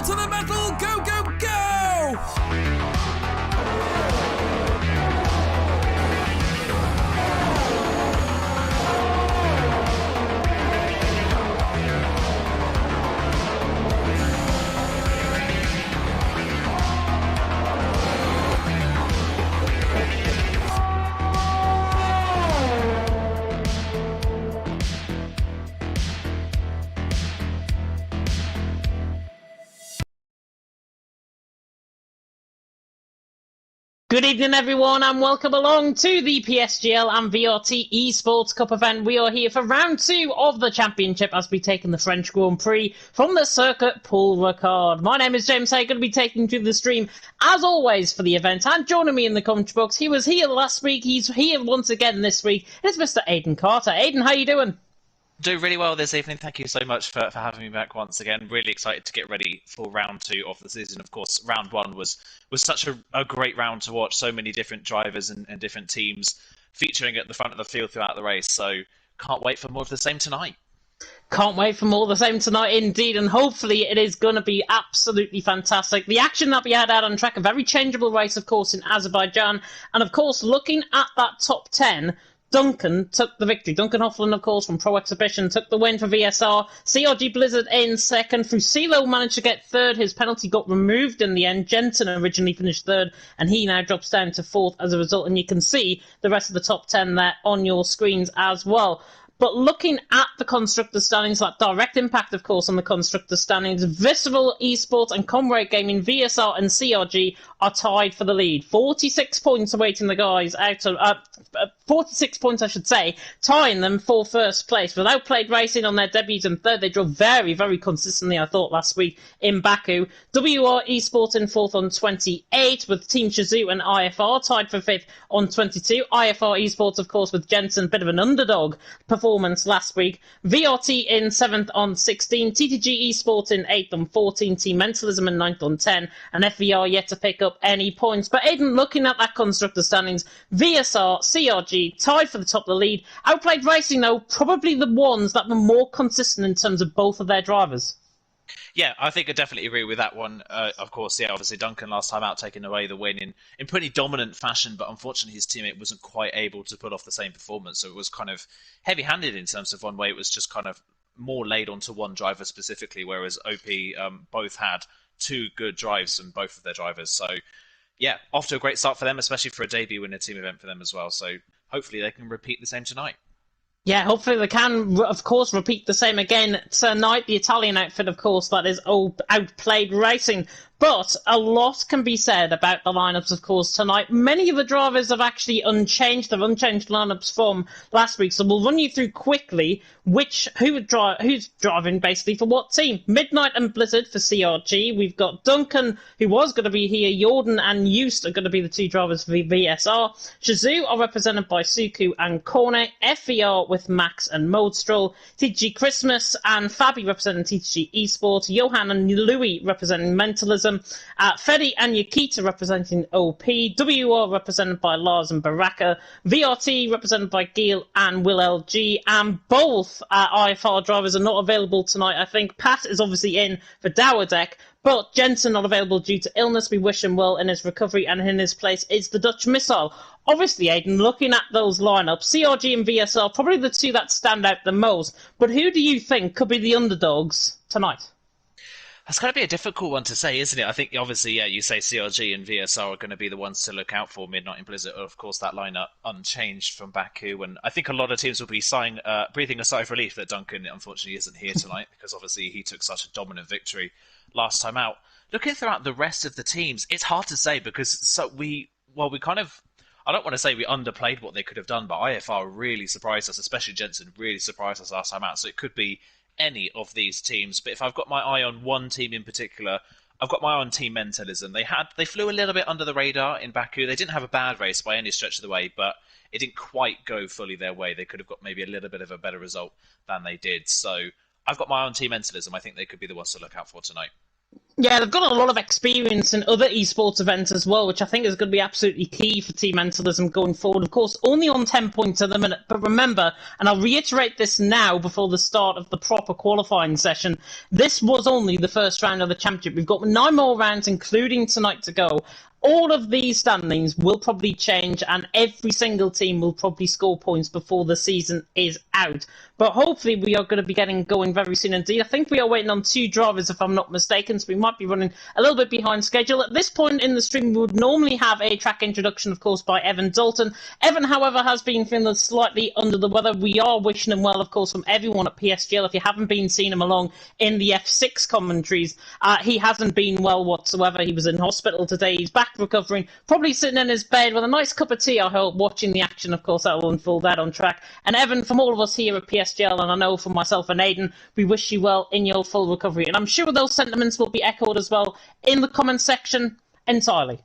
pedal to the metal, go, go, go! Good evening, everyone, and welcome along to the PSGL and VRT Esports Cup event. We are here for round 2 of the championship as we take in the French Grand Prix from the circuit Paul Ricard. My name is James Hay, going to be taking to the stream, as always, for the event. And joining me in the commentary box, he was here last week, he's here once again this week. It's Mr. Aidan Carter. Aidan, how you doing? Doing really well this evening. Thank you so much for having me back once again. Really excited to get ready for round 2 of the season. Of course, round 1 was such a great round to watch. So many different drivers and different teams featuring at the front of the field throughout the race. So can't wait for more of the same tonight. Can't wait for more of the same tonight indeed, and hopefully it is going to be absolutely fantastic. The action that we had out on track, a very changeable race, of course, in Azerbaijan, and of course, looking at that top 10, Duncan took the victory. Duncan Hoffland, of course, from Pro Exhibition, took the win for VSR. CRG Blizzard in second. Fusilo managed to get third. His penalty got removed in the end. Jensen originally finished third, and he now drops down to fourth as a result. And you can see the rest of the top 10 there on your screens as well. But looking at the constructor standings, that direct impact, of course, on the constructor standings, Visceral Esports and Comrade Gaming, VSR and CRG are tied for the lead. 46 points awaiting the guys out of 46 points, I should say, tying them for first place. Without Played Racing on their debuts in third, they drove very, very consistently, I thought, last week in Baku. WR Esports in fourth on 28, with Team Shazoo and IFR tied for fifth on 22. IFR Esports, of course, with Jensen, bit of an underdog performance last week. VRT in 7th on 16, TTG Esports in 8th on 14, Team Mentalism in 9th on 10, and FVR yet to pick up any points. But Aidan, looking at that constructor standings, VSR, CRG tied for the top of the lead. Outplayed Racing, though, probably the ones that were more consistent in terms of both of their drivers. Yeah, I think I definitely agree with that one. Of course, yeah, obviously Duncan last time out taking away the win in pretty dominant fashion, but unfortunately his teammate wasn't quite able to put off the same performance. So it was kind of heavy-handed in terms of one way. It was just kind of more laid onto one driver specifically, whereas OP both had 2 good drives from both of their drivers. So yeah, off to a great start for them, especially for a debut in a team event for them as well. So hopefully they can repeat the same tonight. Yeah, hopefully they can, of course, repeat the same again tonight. The Italian outfit, of course, that is Outplayed Racing. But a lot can be said about the lineups, of course, tonight. Many of the drivers have actually unchanged. They've unchanged lineups from last week. So we'll run you through quickly who's driving basically for what team. Midnight and Blizzard for CRG. We've got Duncan, who was going to be here. Jordan and Eust are going to be the 2 drivers for VSR. Shazoo are represented by Suku and Cornet. FVR with Max and Modestroll. TG Christmas and Fabi representing TG Esports. Johan and Louis representing Mentalism. Fedi and Yakita representing OP. WR represented by Lars and Baraka. VRT represented by Gil and Will LG. And both IFR drivers are not available tonight. I think Pat is obviously in for Dowerdeck, but Jensen not available due to illness. We wish him well in his recovery, and in his place is the Dutch Missile. Obviously, Aidan, looking at those lineups, CRG and VSR, probably the 2 that stand out the most. But who do you think could be the underdogs tonight? That's going to be a difficult one to say, isn't it? I think, obviously, yeah, you say CRG and VSR are going to be the ones to look out for. Midnight and Blizzard, of course, that lineup unchanged from Baku. And I think a lot of teams will be breathing a sigh of relief that Duncan, unfortunately, isn't here tonight because, obviously, he took such a dominant victory last time out. Looking throughout the rest of the teams, it's hard to say because we kind of... I don't want to say we underplayed what they could have done, but IFR really surprised us, especially Jensen really surprised us last time out. So it could be any of these teams. But if I've got my eye on one team in particular, I've got my eye on Team Mentalism. They flew a little bit under the radar in Baku. They didn't have a bad race by any stretch of the way, but it didn't quite go fully their way. They could have got maybe a little bit of a better result than they did. So I've got my eye on Team Mentalism. I think they could be the ones to look out for tonight. Yeah, they've got a lot of experience in other esports events as well, which I think is going to be absolutely key for Team Mentalism going forward. Of course, only on 10 points at the minute, but remember, and I'll reiterate this now before the start of the proper qualifying session, this was only the first round of the championship. We've got 9 more rounds, including tonight, to go. All of these standings will probably change, and every single team will probably score points before the season is out. But hopefully we are going to be getting going very soon indeed. I think we are waiting on 2 drivers, if I'm not mistaken, so we might be running a little bit behind schedule. At this point in the stream, we would normally have a track introduction, of course, by Evan Dalton. Evan, however, has been feeling slightly under the weather. We are wishing him well, of course, from everyone at PSGL. If you haven't been seeing him along in the F6 commentaries, he hasn't been well whatsoever. He was in hospital today. He's back recovering, probably sitting in his bed with a nice cup of tea, I hope, watching the action. Of course, that will unfold out on track. And Evan, from all of us here at PSGL, and I know from myself and Aidan, we wish you well in your full recovery. And I'm sure those sentiments will be echoed as well in the comment section entirely.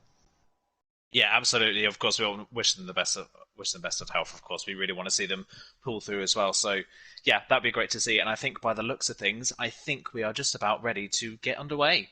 Yeah, absolutely. Of course, we all wish them the best of health. Of course, we really want to see them pull through as well. So, yeah, that'd be great to see. And I think by the looks of things, I think we are just about ready to get underway.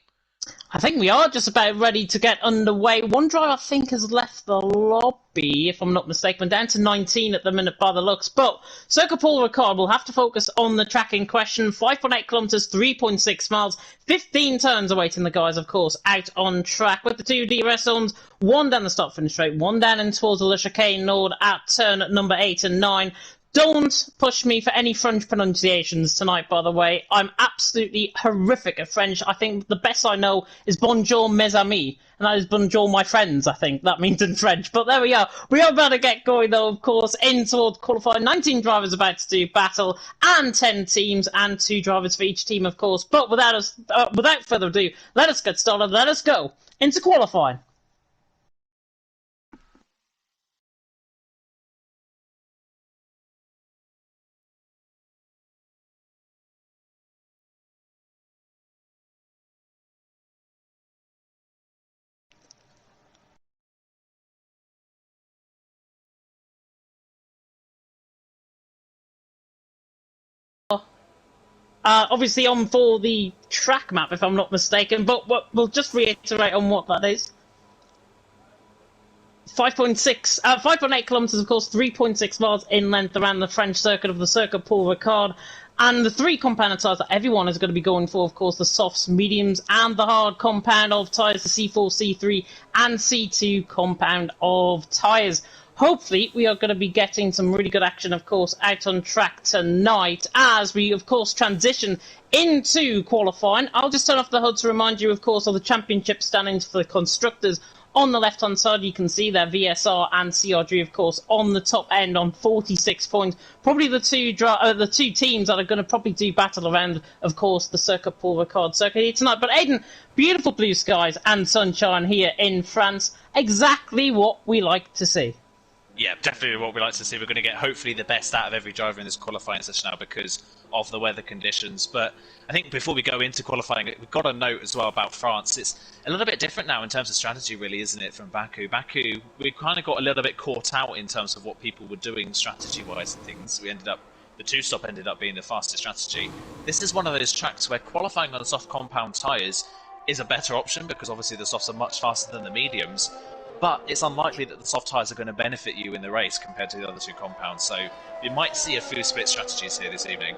I think we are just about ready to get underway. One driver, I think, has left the lobby, if I'm not mistaken. We're down to 19 at the minute by the looks. But Circuit Paul Ricard will have to focus on the track in question. 5.8 kilometres, 3.6 miles, 15 turns awaiting the guys, of course, out on track. With the 2 DRS zones, 1 down the start-finish straight, 1 down in towards the chicane node at turn number 8 and 9. Don't push me for any French pronunciations tonight, by the way. I'm absolutely horrific at French. I think the best I know is bonjour mes amis, and that is bonjour my friends, I think that means in French. But there we are. We are about to get going, though, of course, in towards qualifying. 19 drivers about to do battle, and 10 teams, and 2 drivers for each team, of course. But without further ado, let us get started. Let us go into qualifying. Obviously on for the track map, if I'm not mistaken, but we'll just reiterate on what that is. 5.8 kilometres, of course, 3.6 miles in length around the French circuit of the Circuit Paul Ricard. And the 3 compound tyres that everyone is going to be going for, of course, the softs, mediums, and the hard compound of tyres, the C4, C3, and C2 compound of tyres. Hopefully, we are going to be getting some really good action, of course, out on track tonight as we, of course, transition into qualifying. I'll just turn off the HUD to remind you, of course, of the championship standings for the constructors. On the left-hand side, you can see there VSR and CRG, of course, on the top end on 46 points. Probably the two teams that are going to probably do battle around, of course, the Circuit Paul Ricard circuit here tonight. But Aidan, beautiful blue skies and sunshine here in France. Exactly what we like to see. Yeah, definitely what we like to see. We're going to get hopefully the best out of every driver in this qualifying session now because of the weather conditions. But I think before we go into qualifying, we've got a note as well about France. It's a little bit different now in terms of strategy, really, isn't it, from Baku? Baku, we kind of got a little bit caught out in terms of what people were doing strategy-wise and things. The 2-stop ended up being the fastest strategy. This is one of those tracks where qualifying on soft compound tyres is a better option because obviously the softs are much faster than the mediums. But it's unlikely that the soft tyres are going to benefit you in the race compared to the other 2 compounds. So you might see a few split strategies here this evening.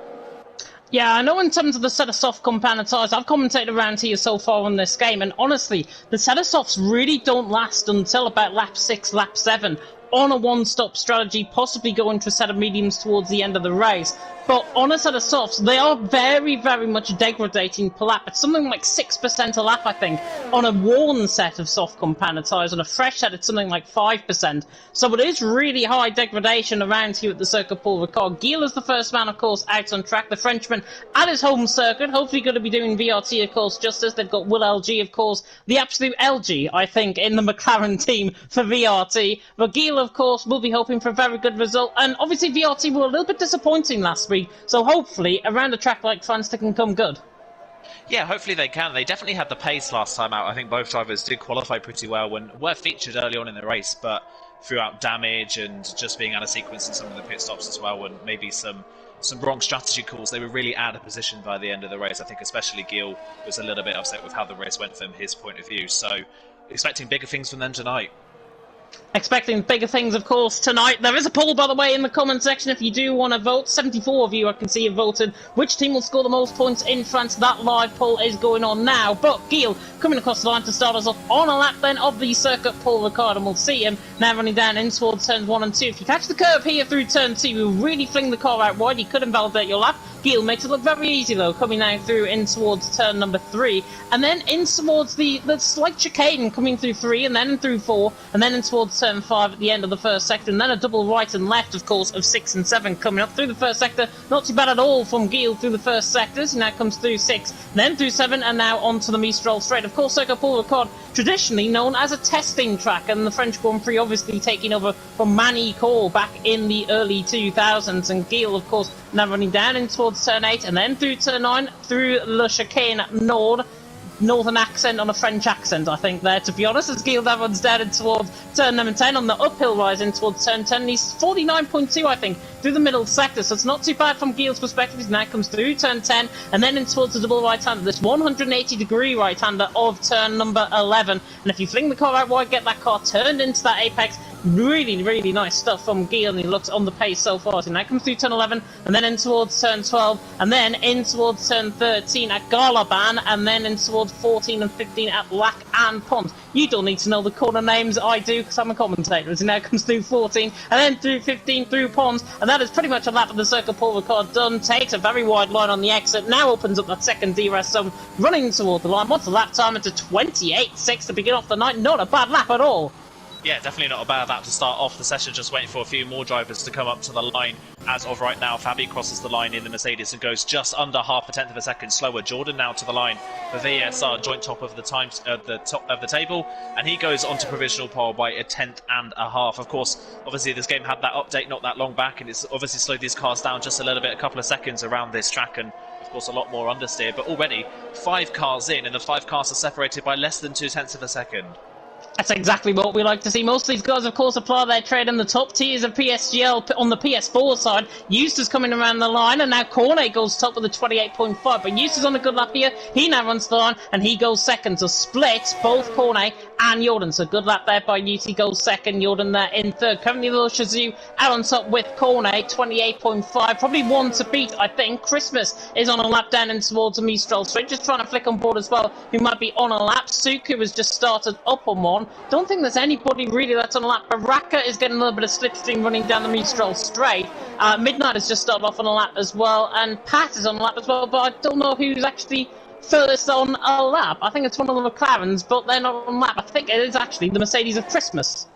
Yeah, I know in terms of the set of soft compound tyres, I've commentated around here so far on this game, and honestly, the set of softs really don't last until about lap 6, lap 7, on a one-stop strategy, possibly going to a set of mediums towards the end of the race. But on a set of softs, they are very, very much degrading per lap. It's something like 6% a lap, I think, on a worn set of soft compound tyres. On a fresh set, it's something like 5%. So it is really high degradation around here at the Circuit Paul Ricard. Gilles is the first man, of course, out on track. The Frenchman at his home circuit, hopefully going to be doing VRT, of course, just as they've got Will LG, of course, the absolute LG, I think, in the McLaren team for VRT. But Gilles, of course, will be hoping for a very good result. And obviously VRT were a little bit disappointing last week. So hopefully, around a track like France, they can come good. Yeah, hopefully they can. They definitely had the pace last time out. I think both drivers did qualify pretty well when were featured early on in the race, but throughout damage and just being out of sequence in some of the pit stops as well, and maybe some some wrong strategy calls. They were really out of position by the end of the race. I think especially Gil was a little bit upset with how the race went from his point of view. So expecting bigger things from them tonight. Expecting bigger things, of course, tonight. There is a poll, by the way, in the comment section if you do want to vote. 74 of you, I can see, have voted. Which team will score the most points in France? That live poll is going on now. But Gil coming across the line to start us off on a lap then of the circuit, Paul Ricard, and we'll see him now running down in towards turns 1 and 2. If you catch the curve here through turn 2, you'll really fling the car out wide. You could invalidate your lap. Gil makes it look very easy, though, coming now through in towards turn number 3, and then in towards the slight chicane coming through 3, and then through 4, and then in towards turn 5 at the end of the first sector, and then a double right and left, of course, of 6 and 7 coming up through the first sector. Not too bad at all from Gil through the first sectors. He now comes through 6, then through 7, and now onto the Mistral straight. Of course, Circuit Paul Ricard, traditionally known as a testing track, and the French Grand Prix obviously taking over from Manicourt back in the early 2000s, and Gil, of course, now running down in towards turn 8, and then through turn 9, through Le Chicane Nord. Northern accent on a French accent, I think, there, to be honest, as Gil now runs down in towards turn number 10 on the uphill rise in towards turn 10. And he's 49.2, I think, through the middle sector, so it's not too bad from Gil's perspective. He now comes through turn 10, and then in towards the double right-hander, this 180-degree right-hander of turn number 11. And if you fling the car out wide, get that car turned into that apex, really, really nice stuff from Gil, and he looks on the pace so far. So now comes through turn 11, and then in towards turn 12, and then in towards turn 13 at Garlaban, and then in towards 14 and 15 at Lac and Pont. You don't need to know the corner names, I do, because I'm a commentator. As he now comes through 14, and then through 15 through Pont, and that is pretty much a lap of the Circuit Paul Ricard done. Takes a very wide line on the exit, now opens up that second DRS zone, running toward the line. What's the lap time? It's a 28.6 to begin off the night. Not a bad lap at all. Yeah, definitely not a bad lap to start off the session, just waiting for a few more drivers to come up to the line. As of right now, Fabi crosses the line in the Mercedes and goes just under half a tenth of a second slower. Jordan now to the line for VSR, joint top of the top of the table, and he goes onto provisional pole by a tenth and a half. Of course, obviously this game had that update not that long back, and it's obviously slowed these cars down just a little bit, a couple of seconds around this track, and of course a lot more understeer. But already 5 cars in, and the 5 cars are separated by less than 0.2 of a second. That's exactly what we like to see. Most of these guys, of course, apply their trade in the top tiers of PSGL. On the PS4 side, Eustace coming around the line, and now Cornet goes top with a 28.5. But Eustace on a good lap here. He now runs the line, and he goes second. So split both Cornet and Jordan. So good lap there by Eustace. Goes second. Jordan there in third. Currently, little Shazoo out on top with Cornet, 28.5. Probably one to beat, I think. Christmas is on a lap down in towards the Mistral straight. Just trying to flick on board as well, who might be on a lap. Suku has just started up on one. Don't think there's anybody really that's on a lap. Baraka is getting a little bit of slipstream running down the Mistral straight. Midnight has just started off on a lap as well, and Pat is on a lap as well, but I don't know who's actually first on a lap. I think it's one of the McLarens, but they're not on a lap. I think it is actually the Mercedes of Christmas.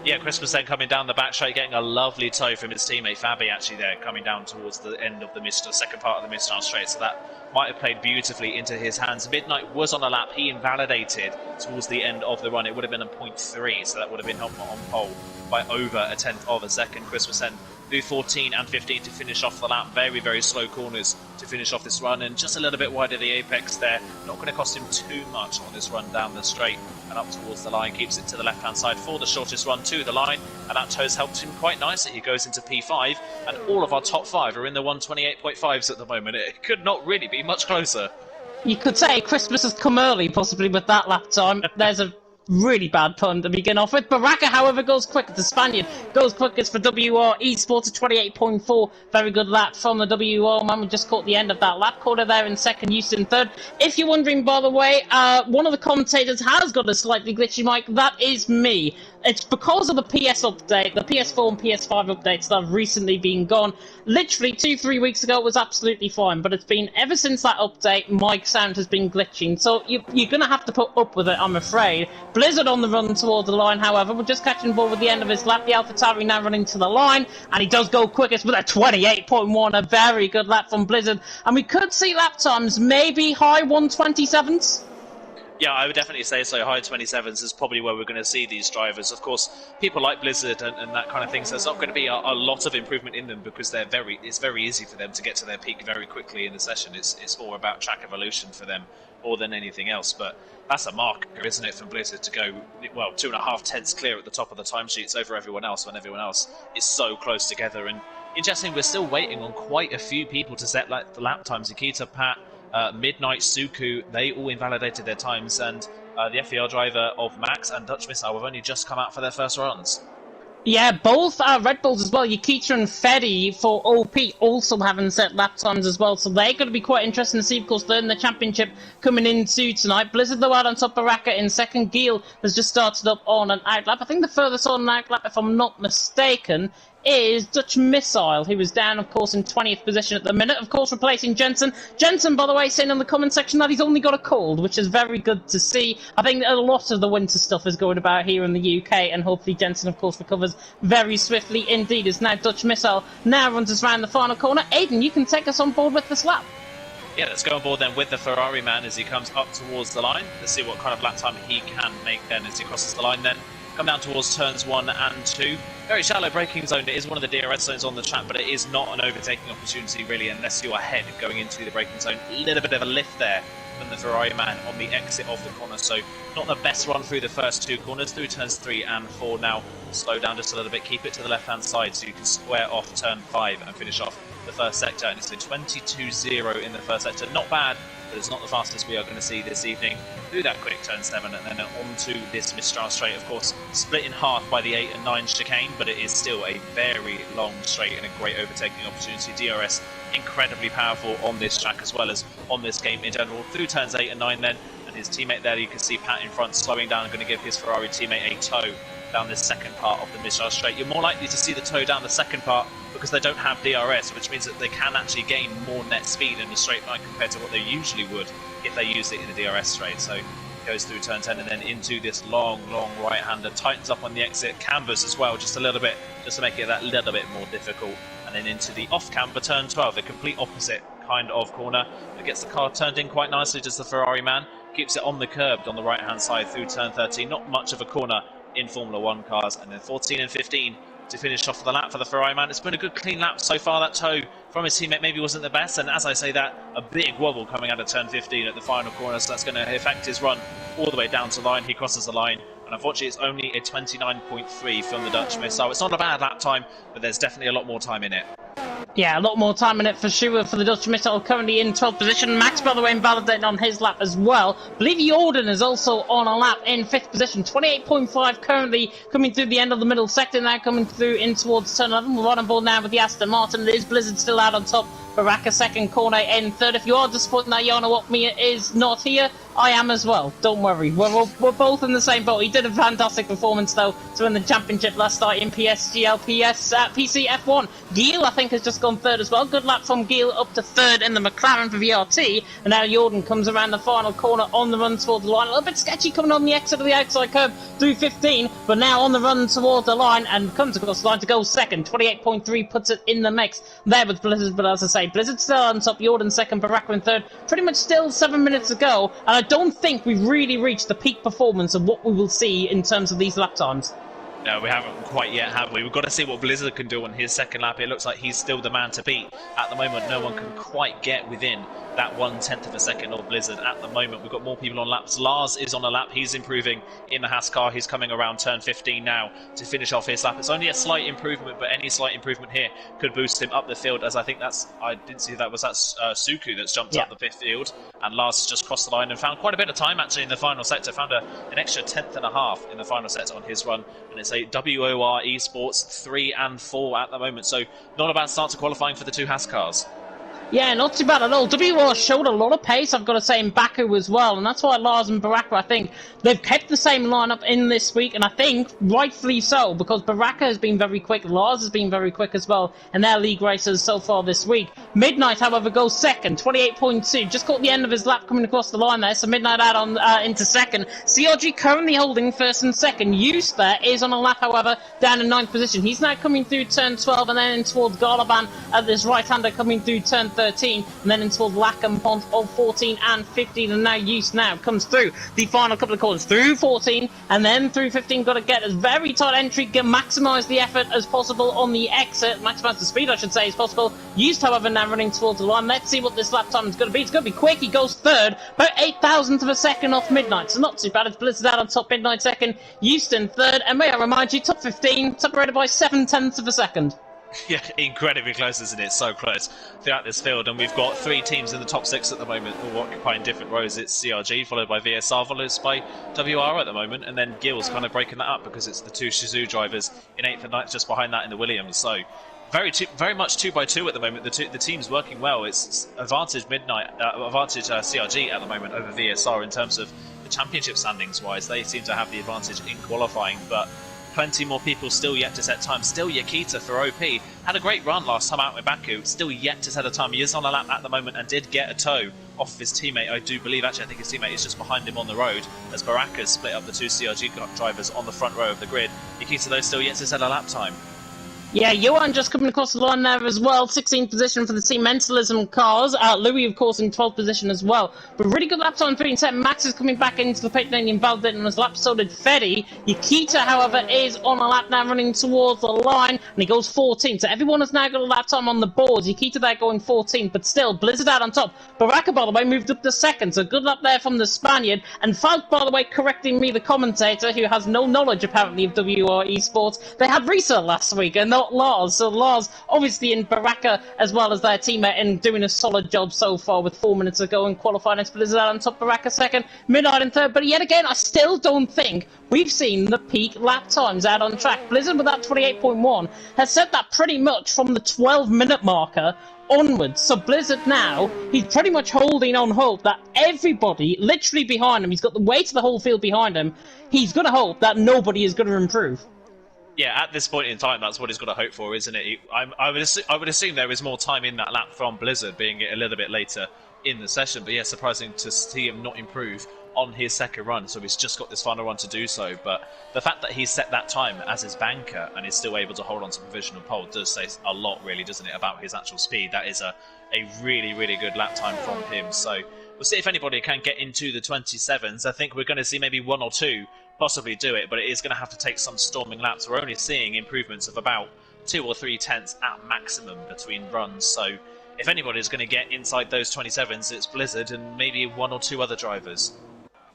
Yeah, Christmas then coming down the back straight, getting a lovely tow from his teammate Fabi actually there, coming down towards the end of the second part of the Mistral straight, so that might have played beautifully into his hands. Midnight was on a lap, he invalidated towards the end of the run. It would have been a 0.3, so that would have been helpful on pole by over a tenth of a second. Christmas then through 14 and 15 to finish off the lap. Very, very slow corners to finish off this run, and just a little bit wide of the apex there. Not going to cost him too much on this run down the straight and up towards the line. Keeps it to the left-hand side for the shortest run to the line, and that tow's helped him quite nicely. He goes into P5, and all of our top 5 are in the 128.5s at the moment. It could not really be much closer. You could say Christmas has come early, possibly, with that lap time. There's a really bad pun to begin off with. Baraka, however, goes quicker. The Spaniard goes quickest for WR Esports at 28.4. Very good lap from the WR man. We just caught the end of that lap. Quarter there in second, Houston third. If you're wondering, by the way, one of the commentators has got a slightly glitchy mic. That is me. It's because of the PS update, the PS4 and PS5 updates that have recently been gone. Literally 2-3 weeks ago it was absolutely fine, but it's been ever since that update, mic sound has been glitching. So you're going to have to put up with it, I'm afraid. Blizzard on the run towards the line, however, we're just catching ball with the end of his lap. The AlphaTauri now running to the line, and he does go quickest with a 28.1, a very good lap from Blizzard. And we could see lap times maybe high 127s. Yeah, I would definitely say so. High 27s is probably where we're going to see these drivers. Of course, people like Blizzard and that kind of thing, so there's not going to be a lot of improvement in them because it's very easy for them to get to their peak very quickly in the session. It's more about track evolution for them more than anything else. But that's a marker, isn't it, from Blizzard to go, well, 2.5 tenths clear at the top of the timesheets over everyone else when everyone else is so close together. And interesting, we're still waiting on quite a few people to set the lap times. Nikita, Pat, Midnight, Suku, they all invalidated their times, and the FER driver of Max and Dutch Missile have only just come out for their first runs. Yeah, both are Red Bulls as well. Yukita and Fedi for OP also haven't set lap times as well, so they're going to be quite interesting to see. Of course, they're in the championship coming into tonight. Blizzard, though, out on top. Baraka in second. Geel has just started up on an outlap. I think the furthest on an outlap, if I'm not mistaken, is Dutch Missile, who was down, of course, in 20th position at the minute, of course, replacing Jensen. Jensen, by the way, saying in the comment section that he's only got a cold, which is very good to see. I think a lot of the winter stuff is going about here in the UK, and hopefully Jensen, of course, recovers very swiftly indeed. It's now Dutch Missile now runs us around the final corner. Aiden, you can take us on board with this lap. Yeah, let's go on board then with the Ferrari man as he comes up towards the line. Let's see what kind of lap time he can make then as he crosses the line then. Come down towards turns 1 and 2. Very shallow braking zone. It is one of the DRS zones on the track, but it is not an overtaking opportunity really unless you're ahead going into the braking zone. A little bit of a lift there from the Ferrari man on the exit of the corner, so not the best run through the first 2 corners. Through turns 3 and 4 now, slow down just a little bit, keep it to the left hand side so you can square off turn 5 and finish off the first sector. And it's a 22.0 in the first sector. Not bad, but it's not the fastest we are going to see this evening. Through that quick turn 7 and then onto this Mistral straight, of course, split in half by the 8 and 9 chicane, but it is still a very long straight and a great overtaking opportunity. DRS incredibly powerful on this track as well as on this game in general. Through turns 8 and 9 then, and his teammate there, you can see Pat in front slowing down and going to give his Ferrari teammate a tow down this second part of the Mistral straight. You're more likely to see the tow down the second part because they don't have DRS, which means that they can actually gain more net speed in the straight line compared to what they usually would if they used it in the DRS straight. So it goes through turn 10 and then into this long right-hander, tightens up on the exit, canvas as well just a little bit, just to make it that little bit more difficult, and then into the off-camber turn 12, the complete opposite kind of corner. It gets the car turned in quite nicely, just the Ferrari man keeps it on the curb on the right-hand side through turn 13, not much of a corner in Formula 1 cars, and then 14 and 15 to finish off the lap for the Ferrari man. It's been a good clean lap so far. That tow from his teammate maybe wasn't the best, and as I say that, a big wobble coming out of turn 15 at the final corner, so that's going to affect his run all the way down to the line. He crosses the line, and unfortunately it's only a 29.3 from the Dutch Missile. It's not a bad lap time, but there's definitely a lot more time in it. Yeah, a lot more time in it for sure for the Dutch Missile, currently in 12th position. Max, by the way, invalidating on his lap as well. I believe Jordan is also on a lap in 5th position. 28.5 currently coming through the end of the middle sector, now coming through in towards turn 11. We're right on board now with the Aston Martin. It is Blizzard still out on top. Baraka second, corner in third. If you are disappointed that Yana Watmia is not here, I am as well. Don't worry. We're both in the same boat. He did a fantastic performance, though, to win the championship last night in PSGL, PC F1. Geel, I think, has just gone third as well. Good lap from Geel up to third in the McLaren for VRT. And now Jordan comes around the final corner on the run towards the line. A little bit sketchy coming on the exit of the outside curb through 15, but now on the run towards the line and comes across the line to go second. 28.3 puts it in the mix there with Blizzard, but as I say, Blizzard still on top, Jordan second, Baraka in third. Pretty much still 7 minutes to go, and I don't think we've really reached the peak performance of what we will see in terms of these lap times. No, we haven't quite yet, have we? We've got to see what Blizzard can do on his second lap. It looks like he's still the man to beat. At the moment, no one can quite get within that 1/10 of a second of Blizzard. At the moment, we've got more people on laps. Lars is on a lap. He's improving in the Haas car. He's coming around turn 15 now to finish off his lap. It's only a slight improvement, but any slight improvement here could boost him up the field, as I think I didn't see that was Suku that's jumped up the fifth field. And Lars has just crossed the line and found quite a bit of time, actually, in the final sector. Found an extra 10th and a half in the final sector on his run. And it's a WOR Esports 3 and 4 at the moment. So not a bad start to qualifying for the two Haas cars. Yeah, not too bad at all. WR showed a lot of pace, I've got to say, in Baku as well, and that's why Lars and Baraka, I think, they've kept the same lineup in this week, and I think rightfully so, because Baraka has been very quick, Lars has been very quick as well, and their league races so far this week. Midnight, however, goes second, 28.2, just caught the end of his lap coming across the line there, so Midnight out on into second. CRG currently holding first and second. Use there is on a lap, however, down in 9th position. He's now coming through turn 12 and then in towards Garlaban at this right-hander coming through turn 13, and then in towards Lackham Pont of 14 and 15, and now Use now comes through the final couple of corners through 14 and then through 15. Got to get a very tight entry, maximise the effort as possible on the exit, maximise the speed I should say as possible. Used, however, now running towards the line. Let's see what this lap time is going to be. It's going to be quick. He goes third, about 0.008 of a second off Midnight, so not too bad. It's Blizzard out on top, Midnight second, Houston third, and may I remind you, top 15 separated by 0.7 of a second. Yeah, incredibly close, isn't it? So close throughout this field, and we've got 3 teams in the top 6 at the moment, all occupying different rows. It's CRG, followed by VSR, followed by WR at the moment, and then Gill's kind of breaking that up because it's the 2 Shizou drivers in 8th and 9th, just behind that in the Williams. So very much 2 by 2 at the moment. The team's working well. It's advantage advantage CRG at the moment over VSR in terms of the championship standings wise. They seem to have the advantage in qualifying, but plenty more people still yet to set time. Still Yakita for OP. Had a great run last time out with Baku. Still yet to set a time. He is on a lap at the moment and did get a tow off of his teammate, I do believe. Actually, I think his teammate is just behind him on the road as Baraka's split up the 2 CRG drivers on the front row of the grid. Yakita, though, still yet to set a lap time. Yeah, Johan just coming across the line there as well. 16th position for the Team Mentalism cars. Louis, of course, in 12th position as well. But really good lap time, 3 and 7. Max is coming back into the pit lane. Invalid on his lap, so did Fedi. Yakita, however, is on a lap now, running towards the line, and he goes 14th. So everyone has now got a lap time on the board. Yakita there going 14th, but still, Blizzard out on top. Baraka, by the way, moved up to 2nd, so good lap there from the Spaniard. And Falk, by the way, correcting me, the commentator, who has no knowledge, apparently, of WR Esports. They had Risa last week, and not Lars. So Lars, obviously in Baraka, as well as their teammate, and doing a solid job so far with 4 minutes to go and qualifying. It's Blizzard out on top, Baraka 2nd, Midnight in 3rd. But yet again, I still don't think we've seen the peak lap times out on track. Blizzard with that 28.1 has set that pretty much from the 12-minute marker onwards. So Blizzard now, he's pretty much holding on hope that everybody literally behind him, he's got the weight of the whole field behind him, he's going to hope that nobody is going to improve. Yeah, at this point in time, that's what he's got to hope for, isn't it? I would assume there is more time in that lap from Blizzard, being it a little bit later in the session. But yeah, surprising to see him not improve on his second run. So he's just got this final run to do so. But the fact that he's set that time as his banker and is still able to hold on to provisional pole does say a lot, really, doesn't it, about his actual speed? That is a really, really good lap time from him. So we'll see if anybody can get into the 27s. I think we're going to see maybe 1 or 2 possibly do it, but it is going to have to take some storming laps. We're only seeing improvements of about 2 or 3 tenths at maximum between runs, so if anybody is going to get inside those 27s, it's Blizzard and maybe 1 or 2 other drivers.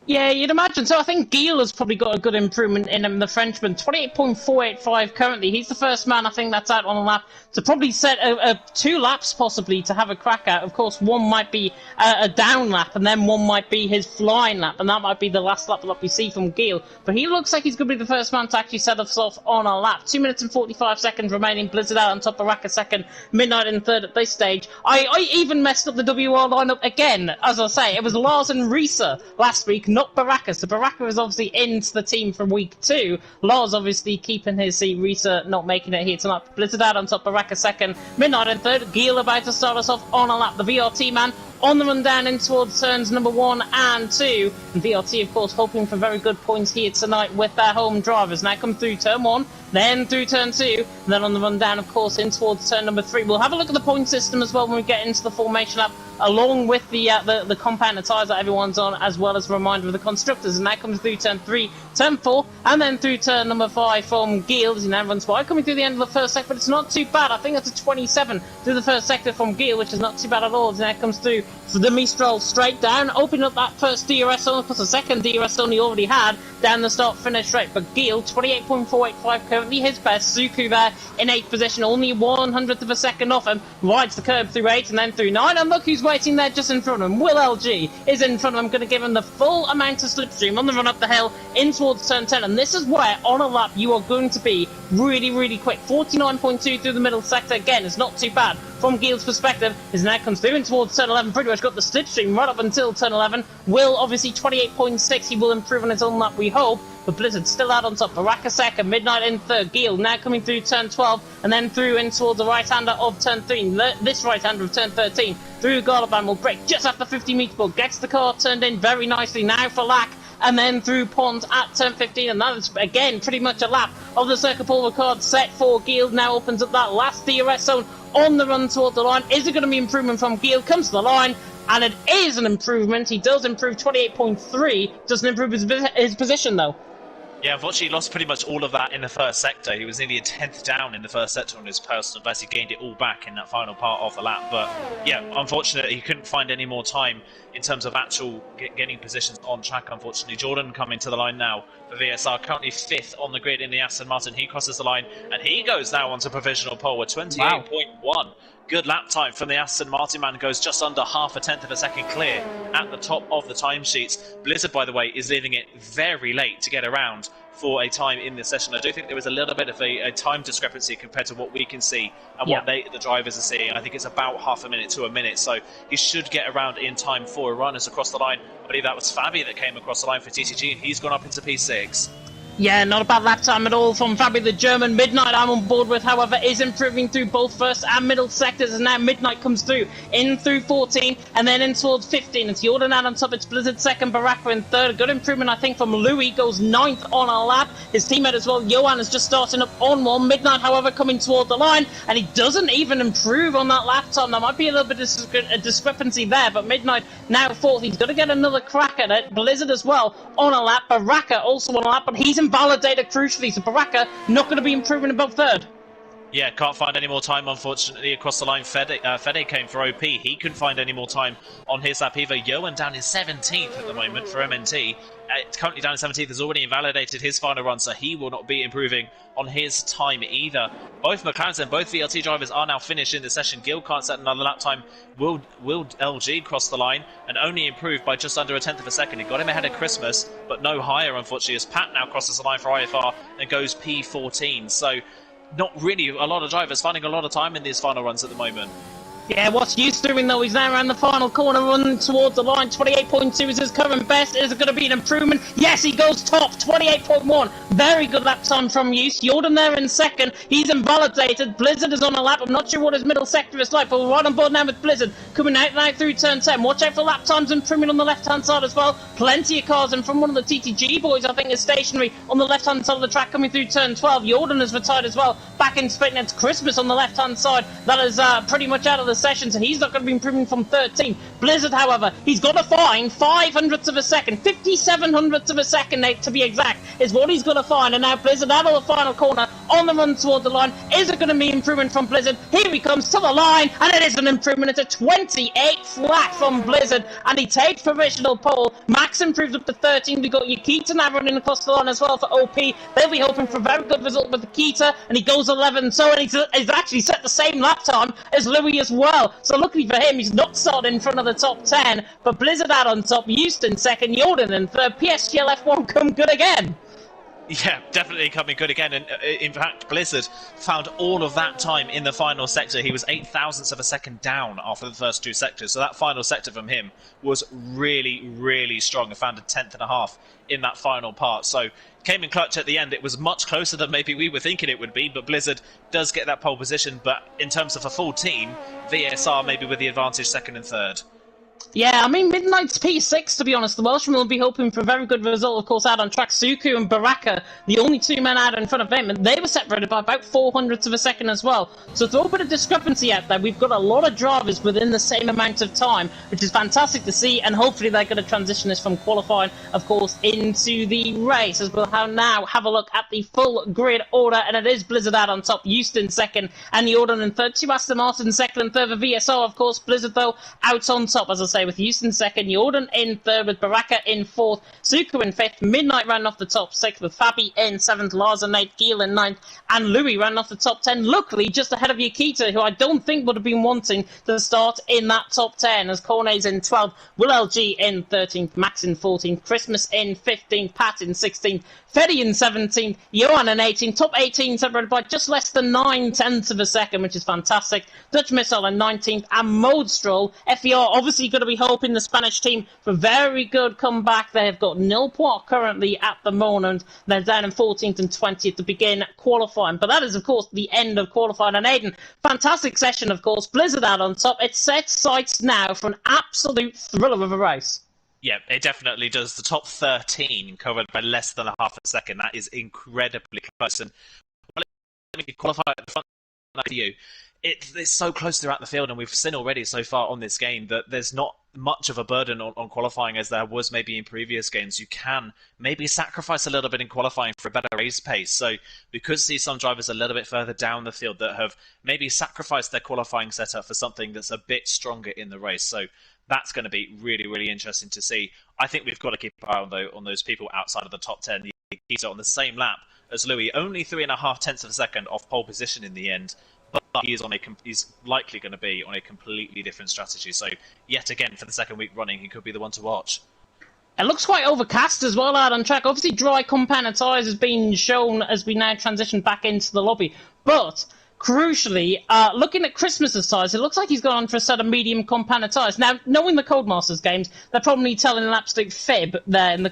Yeah, you'd imagine. So I think Gil has probably got a good improvement in him, the Frenchman. 28.485 currently. He's the first man, I think, that's out on a lap to probably set 2 laps possibly to have a crack at. Of course, one might be a down lap, and then one might be his flying lap, and that might be the last lap that we see from Gil. But he looks like he's going to be the first man to actually set us off on a lap. 2 minutes and 45 seconds remaining. Blizzard out on top, Baraka 2nd, Midnight in 3rd at this stage. I even messed up the WR lineup again. As I say, it was Lars and Risa last week, not Baraka. So Baraka is obviously into the team from week 2. Lars obviously keeping his seat. Risa not making it here tonight. Blizzard out on top, Baraka 2nd, Midnight in 3rd. Gil about to start us off on a lap. The VRT man on the run down in towards turns number 1 and 2. And VRT, of course, hoping for very good points here tonight with their home drivers. Now come through turn 1, then through turn 2, and then on the run down, of course, in towards turn number 3. We'll have a look at the point system as well when we get into the formation lap, along with the compound tyres that everyone's on, as well as a reminder of the constructors. And that comes through turn 3, turn 4, and then through turn number 5 from Gil, as he now runs wide, coming through the end of the first sector, but it's not too bad. I think that's a 27 through the first sector from Gil, which is not too bad at all. And that comes through for the Mistral straight down, opening up that first DRS zone, because the second DRS zone he already had down the start-finish straight. But Gil, 28.485 currently his best. Suku there in 8th position, only 100th of a second off him, rides the curb through 8 and then through 9, and look who's waiting there just in front of him. Will LG is in front of him, going to give him the full amount of slipstream on the run up the hill in towards turn 10, and this is where on a lap you are going to be really, really quick. 49.2 through the middle sector, again, it's not too bad from Gil's perspective. His now comes through in towards turn 11, pretty much got the slipstream right up until turn 11. Will, obviously, 28.6, he will improve on his own lap, we hope, but Blizzard still out on top. Baraka 2nd, Midnight in 3rd, Gil now coming through turn 12, and then through in towards the right-hander of turn 13, this right-hander of turn 13, through Gardaban will break just after 50 metres, but gets the car turned in very nicely now for Lack, and then through Pond at turn 15, and that is, again, pretty much a lap of the Circle Pole record set for Gil. Now opens up that last DRS zone on the run toward the line. Is it going to be improvement from Gil? Comes to the line, and it is an improvement. He does improve 28.3, doesn't improve his position, though. Yeah, unfortunately, he lost pretty much all of that in the first sector. He was nearly a 10th down in the first sector on his personal best. He gained it all back in that final part of the lap. But yeah, unfortunately, he couldn't find any more time in terms of actual getting positions on track, unfortunately. Jordan coming to the line now for VSR, currently 5th on the grid in the Aston Martin. He crosses the line, and he goes now onto provisional pole with 28.1. Good lap time from the Aston Martin man, goes just under half a tenth of a second clear at the top of the timesheets. Blizzard, by the way, is leaving it very late to get around for a time in this session. I do think there was a little bit of a time discrepancy compared to what we can see and what the drivers are seeing. I think it's about half a minute to a minute, so he should get around in time for runners across the line. I believe that was Fabi that came across the line for TTG, and he's gone up into P6. Yeah, not a bad lap time at all from Fabi the German. Midnight I'm on board with, however, is improving through both first and middle sectors, and now Midnight comes through, in through 14, and then in towards 15. It's Jordan out on top, it's Blizzard second, Baraka in third. A good improvement, I think, from Louis, goes 9th on a lap. His teammate as well, Johan, is just starting up on one. Midnight, however, coming toward the line, and he doesn't even improve on that lap time. There might be a little bit of a discrepancy there, but Midnight now 4th. He's got to get another crack at it. Blizzard as well on a lap. Baraka also on a lap, but he's invalidated crucially, so Baraka not going to be improving above 3rd. Yeah, can't find any more time, unfortunately, across the line. Fede came for OP. He couldn't find any more time on his lap either. Johan down in 17th at the moment for MNT. Currently down in 17th, has already invalidated his final run, so he will not be improving on his time either. Both McLarens and both VRT drivers are now finished in the session. Gil can't set another lap time. Will LG cross the line and only improved by just under a tenth of a second. He got him ahead of Christmas, but no higher, unfortunately, as Pat now crosses the line for IFR and goes P14. So not really a lot of drivers finding a lot of time in these final runs at the moment. Yeah, what's Hughes doing though? He's now around the final corner, running towards the line. 28.2 is his current best. Is it going to be an improvement? Yes, he goes top. 28.1. Very good lap time from Hughes. Jordan there in second. He's invalidated. Blizzard is on a lap. I'm not sure what his middle sector is like, but we're right on board now with Blizzard. Coming out now through turn 10. Watch out for lap times improving on the left-hand side as well. Plenty of cars, and from one of the TTG boys, I think, is stationary on the left-hand side of the track coming through turn 12. Jordan is retired as well. Back in split, and it's Christmas on the left-hand side. That is pretty much out of the session, so he's not going to be improving from 13. Blizzard, however, he's got to find 500ths of a second, 5700ths of a second, to be exact, is what he's got to find. And now Blizzard out of the final corner on the run toward the line. Is it going to be improvement from Blizzard? Here he comes to the line, and it is an improvement. It's a 28 flat from Blizzard, and he takes provisional pole. Max improves up to 13. We've got Yakita now running across the line as well for OP. They'll be hoping for a very good result with Yakita, and he goes 11. So, and he's actually set the same lap time as Louis as well. So luckily for him, he's not started in front of the top 10. But Blizzard out on top, Houston second, Jordan in third. PSGL F1 come good again. Yeah, definitely coming good again. And in fact, Blizzard found all of that time in the final sector. He was 8 thousandths of a second down after the first two sectors. So that final sector from him was really, really strong. And found a tenth and a half in that final part. So came in clutch at the end. It was much closer than maybe we were thinking it would be. But Blizzard does get that pole position. But in terms of a full team, VSR maybe with the advantage second and third. Yeah, I mean, Midnight's P6, to be honest. The Welshman will be hoping for a very good result, of course, out on track. Suku and Baraka, the only two men out in front of him, and they were separated by about 400ths of a second as well. So throw a bit of discrepancy out there. We've got a lot of drivers within the same amount of time, which is fantastic to see, and hopefully they're going to transition this from qualifying, of course, into the race, as we'll now have a look at the full grid order, and it is Blizzard out on top, Houston second, and Jordan in third, two Aston Martin second and third for VSR, of course. Blizzard, though, out on top, as I say, with Houston second, Jordan in third, with Baraka in fourth, Suku in fifth, Midnight ran off the top six, with Fabi in seventh, Lars and Nate, Giel in ninth, and Louis ran off the top 10, luckily just ahead of Yakita, who I don't think would have been wanting to start in that top 10, as Cornet's in 12th, Will LG in 13th, Max in 14th, Christmas in 15th, Pat in 16th, Feddy in 17th, Johan in 18th, top 18 separated by just less than 9/10ths of a second, which is fantastic. Dutch Missile in 19th, and Mode Stroll. FER obviously going to be hoping the Spanish team for a very good comeback. They have got nil point currently at the moment. They're down in 14th and 20th to begin qualifying. But that is, of course, the end of qualifying. And Aiden, fantastic session, of course. Blizzard out on top. It sets sights now for an absolute thriller of a race. Yeah, it definitely does. The top 13 covered by less than a half a second. That is incredibly close. And well, let me qualify at the front for you. it's so close throughout the field, and we've seen already so far on this game that there's not much of a burden on qualifying as there was maybe in previous games. You can maybe sacrifice a little bit in qualifying for a better race pace. So we could see some drivers a little bit further down the field that have maybe sacrificed their qualifying setup for something that's a bit stronger in the race. So that's going to be really, really interesting to see. I think we've got to keep an eye on those people outside of the top 10. He's on the same lap as Louis, only 3.5 tenths of a second off pole position in the end. But he's likely going to be on a completely different strategy. So yet again, for the second week running, he could be the one to watch. It looks quite overcast as well out on track. Obviously, dry compound tyres has been shown as we now transition back into the lobby. But crucially, looking at Christmas's tyres, it looks like he's gone on for a set of medium compound tyres. Now, knowing the Codemasters games, they're probably telling an absolute fib there in the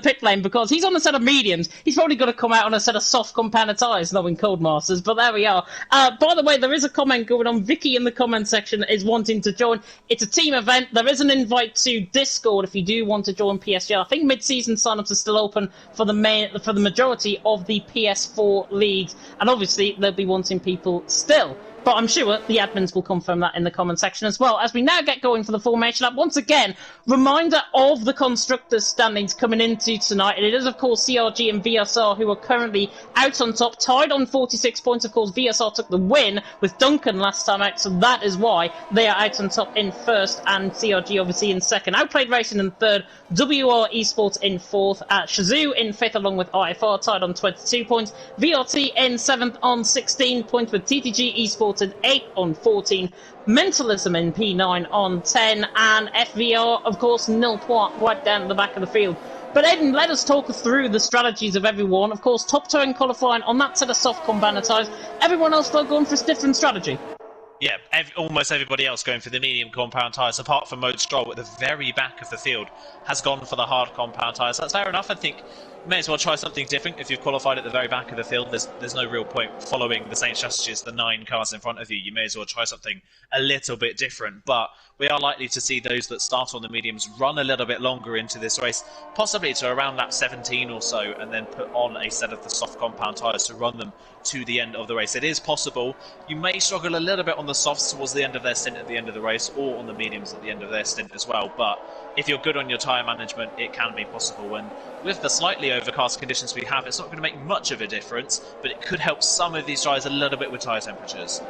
pit lane, because he's on a set of mediums. He's probably going to come out on a set of soft compound tyres, knowing Codemasters. But there we are. By the way, there is a comment going on. Vicky in the comment section is wanting to join. It's a team event. There is an invite to Discord if you do want to join PSGL. I think mid-season sign-ups are still open for the majority of the PS4 leagues, and obviously they'll be wanting people still. But I'm sure the admins will confirm that in the comment section as well. As we now get going for the formation lap, once again, reminder of the constructors' standings coming into tonight. And it is, of course, CRG and VSR who are currently out on top, tied on 46 points. Of course, VSR took the win with Duncan last time out, so that is why they are out on top in first, and CRG obviously in second. Outplayed Racing in third, WR Esports in fourth, Shazoo in fifth along with IFR, tied on 22 points. VRT in seventh on 16 points with TTG Esports in 8 on 14, Mentalism in P9 on 10, and FVR, of course, nil point right down at the back of the field. But Aidan, let us talk through the strategies of everyone. Of course, top 10 qualifying on that set of soft compound tyres. Everyone else though going for a different strategy. Yeah, almost everybody else going for the medium compound tyres, apart from Mode Stroll at the very back of the field, has gone for the hard compound tyres. That's fair enough. I think you may as well try something different. If you've qualified at the very back of the field, there's no real point following the same strategy as the 9 cars in front of you. You may as well try something a little bit different. But we are likely to see those that start on the mediums run a little bit longer into this race, possibly to around lap 17 or so, and then put on a set of the soft compound tyres to run them to the end of the race. It is possible. You may struggle a little bit on the softs towards the end of their stint at the end of the race, or on the mediums at the end of their stint as well. But if you're good on your tyre management, it can be possible. And with the slightly overcast conditions we have, it's not going to make much of a difference, but it could help some of these drivers a little bit with tyre temperatures.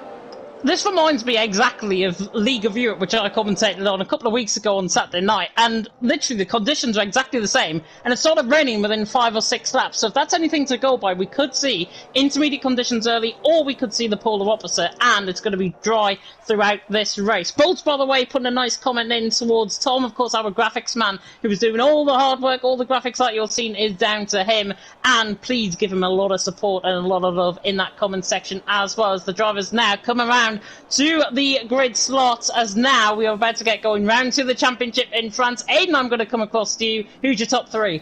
This reminds me exactly of League of Europe, which I commentated on a couple of weeks ago on Saturday night, and literally the conditions are exactly the same, and it started raining within 5 or 6 laps, so if that's anything to go by, we could see intermediate conditions early, or we could see the polar opposite, and it's going to be dry throughout this race. Bolts, by the way, putting a nice comment in towards Tom, of course, our graphics man, who was doing all the hard work. All the graphics that you're seeing is down to him, and please give him a lot of support and a lot of love in that comment section, as well as the drivers now come around to the grid slot, as now we are about to get going round to the championship in France. Aidan, I'm going to come across to you. Who's your top 3?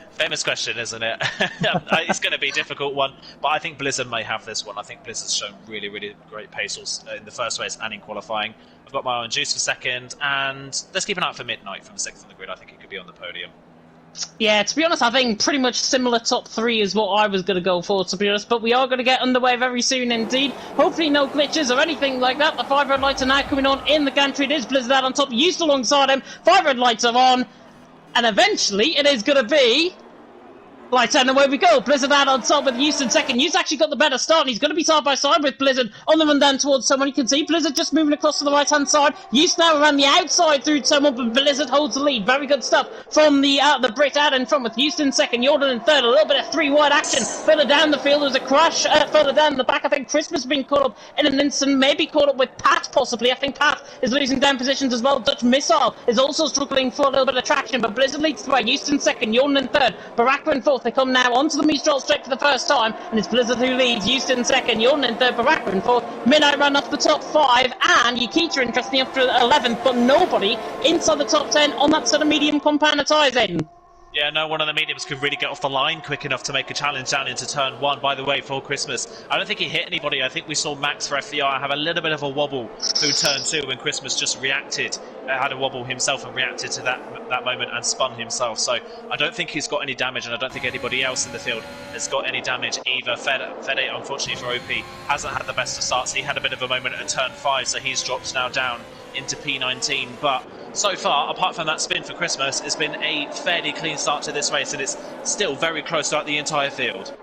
Famous question, isn't it? It's going to be a difficult one, but I think Blizzard may have this one. I think Blizzard's shown really, really great pace in the first race and in qualifying. I've got my eye on Juice for second, and let's keep an eye out for Midnight from 6th on the grid. I think he could be on the podium. Yeah, to be honest, I think pretty much similar top 3 is what I was going to go for, to be honest. But we are going to get underway very soon indeed. Hopefully no glitches or anything like that. The 5 red lights are now coming on in the gantry. It is Blizzard out on top, used alongside him. 5 red lights are on. And eventually it is going to be lights out, and away we go. Blizzard out on top with Houston second. Houston actually got the better start, and he's going to be side by side with Blizzard on the run down towards someone. You can see Blizzard just moving across to the right hand side. Houston now around the outside through someone, but Blizzard holds the lead. Very good stuff from the Brit out in front with Houston second, Jordan in third. A little bit of 3 wide action further down the field. There's a crash further down the back. I think Christmas being caught up in an instant, maybe caught up with Pat possibly. I think Pat is losing down positions as well. Dutch Missile is also struggling for a little bit of traction, but Blizzard leads the way. Houston second, Jordan in third, Baraka in fourth. They come now onto the Mistral straight for the first time, and it's Blizzard who leads. Houston second, Jordan in third, Baraka in fourth. Midnight run off the top 5, and Yukita interestingly up to 11th, but nobody inside the top 10 on that sort of medium compound tyres, Aidan. Yeah, no one of the mediums could really get off the line quick enough to make a challenge down into turn 1. By the way, for Christmas, I don't think he hit anybody. I think we saw Max for FVR have a little bit of a wobble through turn 2 when Christmas just reacted, had a wobble himself and reacted to that moment and spun himself. So I don't think he's got any damage, and I don't think anybody else in the field has got any damage either. Fede, unfortunately for OP, hasn't had the best of starts. He had a bit of a moment at turn 5, so he's dropped now down into P19, but so far, apart from that spin for Christmas, it's been a fairly clean start to this race, and it's still very close throughout the entire field.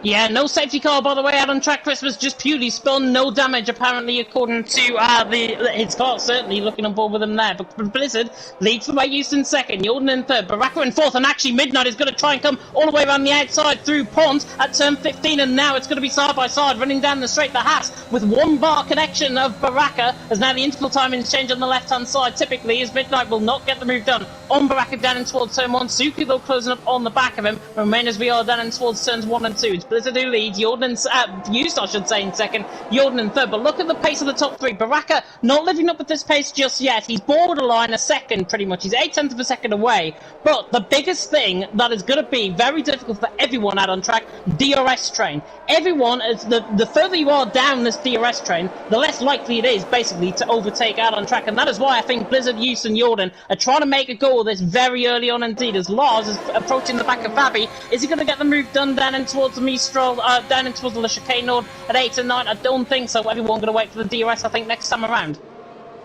Yeah, no safety car, by the way, out on track. Christmas just purely spun, no damage, apparently, according to his car, certainly looking on board with him there. But Blizzard leads the way, Houston second, Jordan in third, Baraka in fourth, and actually Midnight is going to try and come all the way around the outside through Pont at turn 15, and now it's going to be side by side, running down the straight. The Haas with 1 bar connection of Baraka, as now the interval timings change on the left-hand side. Typically, as Midnight will not get the move done on Baraka down in towards turn 1. Suki, though, closing up on the back of him. Remain as we are down in towards turns 1 and 2. It's Blizzard who leads, Jordan's used, I should say, in second, Jordan in third. But look at the pace of the top 3. Baraka not living up with this pace just yet. He's borderline a second, pretty much. He's 0.8 of a second away. But the biggest thing that is going to be very difficult for everyone out on track, DRS train. Everyone, the further you are down this DRS train, the less likely it is, basically, to overtake out on track. And that is why I think Blizzard, Use and Jordan are trying to make a go of this very early on indeed, as Lars is approaching the back of Fabi. Is he going to get the move done down in towards the Mistral, down in towards the chicane node at 8 and 9? I don't think so. Everyone going to wait for the DRS, I think, next time around.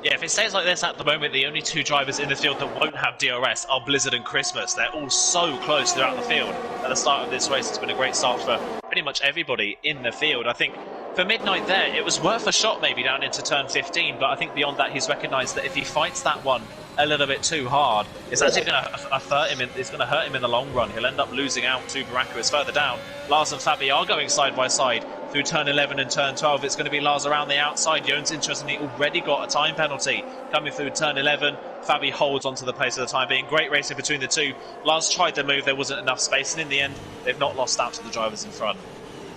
Yeah, if it stays like this at the moment, the only 2 drivers in the field that won't have DRS are Blizzard and Christmas. They're all so close throughout the field. At the start of this race, it's been a great start for pretty much everybody in the field. I think for Midnight there, it was worth a shot maybe down into turn 15, but I think beyond that, he's recognised that if he fights that one a little bit too hard, it's actually going to hurt him. It's going to hurt him in the long run. He'll end up losing out to Baraka. It's further down. Lars and Fabi are going side by side through turn 11 and turn 12. It's going to be Lars around the outside. Jones, interestingly, already got a time penalty coming through turn 11. Fabi holds onto the pace for the time being. Great racing between the two. Lars tried the move. There wasn't enough space, and in the end, they've not lost out to the drivers in front.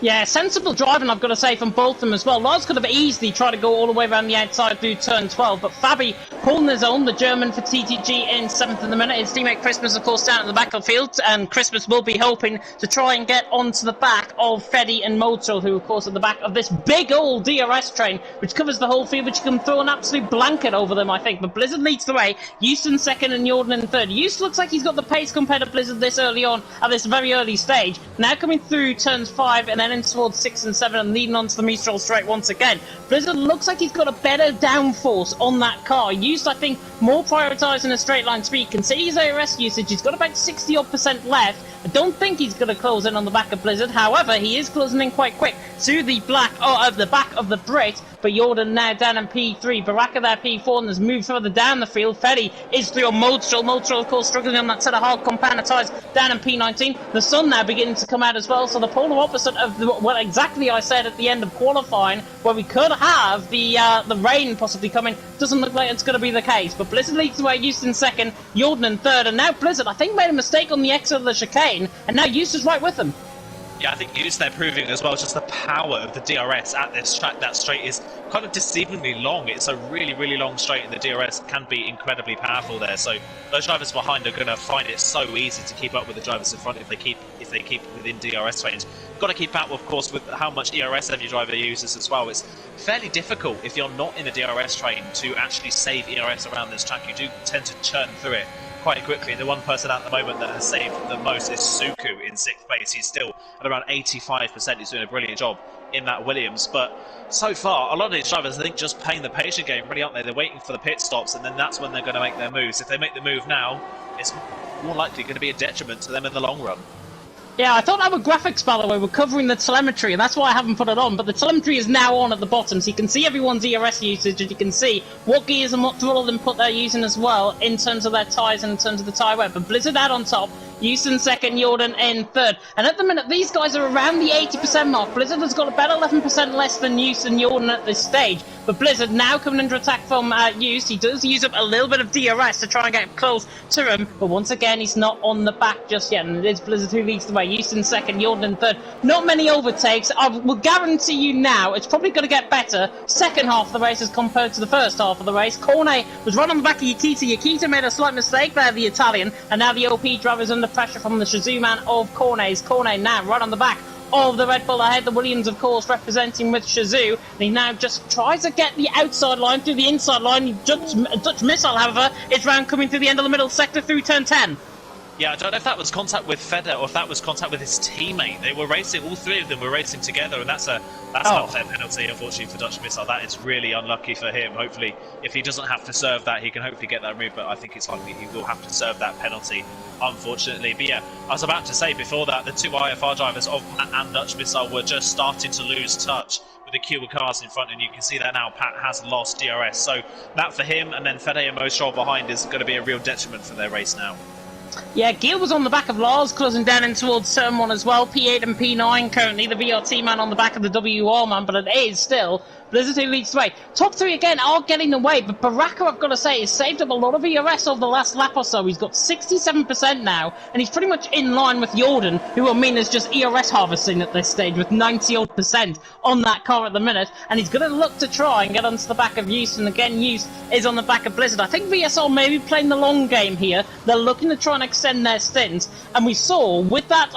Yeah, sensible driving, I've got to say, from both of them as well. Lars could have easily tried to go all the way around the outside through turn 12, but Fabi holding his own, the German for TTG in 7th in the minute. His teammate Christmas, of course, down at the back of the field, and Christmas will be hoping to try and get onto the back of Fede and Moto, who, of course, at the back of this big old DRS train, which covers the whole field, which you can throw an absolute blanket over them, I think. But Blizzard leads the way. Houston second and Jordan in third. Houston looks like he's got the pace compared to Blizzard this early on, at this very early stage. Now coming through turns 5 and then in towards 6 and 7 and leading onto the Mistral straight once again. Blizzard looks like he's got a better downforce on that car. Used, I think, more prioritising a straight line speed. Consider his ARS usage. He's got about 60% left. I don't think he's going to close in on the back of Blizzard. However, he is closing in quite quick to the back of the Brit. But Jordan now down in P3. Baraka there P4 and has moved further down the field. Fede is through on Modestral. Modestral, of course, struggling on that set of hard compound tyres down in P19. The sun now beginning to come out as well. So the polar opposite of what exactly I said at the end of qualifying, where we could have the rain possibly coming, doesn't look like it's going to be the case. But Blizzard leads the way, Houston second, Jordan in third. And now Blizzard, I think, made a mistake on the exit of the chicane. And now Houston's right with them. Yeah, I think they're proving as well just the power of the DRS at this track. That straight is kind of deceivingly long. It's a really, really long straight, and the DRS can be incredibly powerful there. So those drivers behind are going to find it so easy to keep up with the drivers in front if they keep within DRS range. Got to keep up, of course, with how much ERS every driver uses as well. It's fairly difficult if you're not in a DRS train to actually save ERS around this track. You do tend to churn through it quite quickly, and the one person at the moment that has saved the most is Suku in 6th place. He's still at around 85%. He's doing a brilliant job in that Williams, but so far a lot of these drivers, I think, just playing the patient game, really, aren't they? They're waiting for the pit stops, and then that's when they're going to make their moves. If they make the move now, it's more likely going to be a detriment to them in the long run. Yeah, I thought our graphics, by the way, were covering the telemetry, and that's why I haven't put it on. But the telemetry is now on at the bottom, so you can see everyone's ERS usage, and you can see what gears and what throttle input they're using as well in terms of their tyres and in terms of the tyre wear. But Blizzard out on top, Houston second, Jordan in third. And at the minute, these guys are around the 80% mark. Blizzard has got about 11% less than Houston Jordan at this stage. But Blizzard now coming under attack from Use. He does use up a little bit of DRS to try and get close to him. But once again, he's not on the back just yet. And it is Blizzard who leads the way. Houston second, Jordan in third. Not many overtakes. I will guarantee you now, it's probably going to get better second half of the race as compared to the first half of the race. Cornet was right on the back of Yakita. Yakita made a slight mistake there, the Italian. And now the OP driver's under pressure from the Shazoo man of Cornet's. Cornet now right on the back of the Red Bull ahead. The Williams, of course, representing with Shazoo. And he now just tries to get the outside line through the inside line. Dutch Missile, however, is round coming through the end of the middle sector through turn 10. Yeah, I don't know if that was contact with Feder or if that was contact with his teammate. They were racing, all three of them were racing together, and that's not a fair penalty, unfortunately, for Dutch Missile. That is really unlucky for him. Hopefully, if he doesn't have to serve that, he can hopefully get that move, but I think it's likely he will have to serve that penalty, unfortunately. But yeah, I was about to say before that, the two IFR drivers of Pat and Dutch Missile were just starting to lose touch with the queue of cars in front, and you can see that now Pat has lost DRS. So that for him, and then Fede and Mostroll behind is going to be a real detriment for their race now. Yeah, Gil was on the back of Lars, closing down in towards turn 1 as well. P8 and P9 currently, the VRT man on the back of the WR man, but it is still Blizzard who leads the way. Top 3 again are getting away, but Baraka, I've got to say, has saved up a lot of ERS over the last lap or so. He's got 67% now, and he's pretty much in line with Jordan, who I mean is just ERS harvesting at this stage with 90% on that car at the minute, and he's going to look to try and get onto the back of Use, and again, Use is on the back of Blizzard. I think VSL may be playing the long game here. They're looking to try and extend their stints, and we saw with that,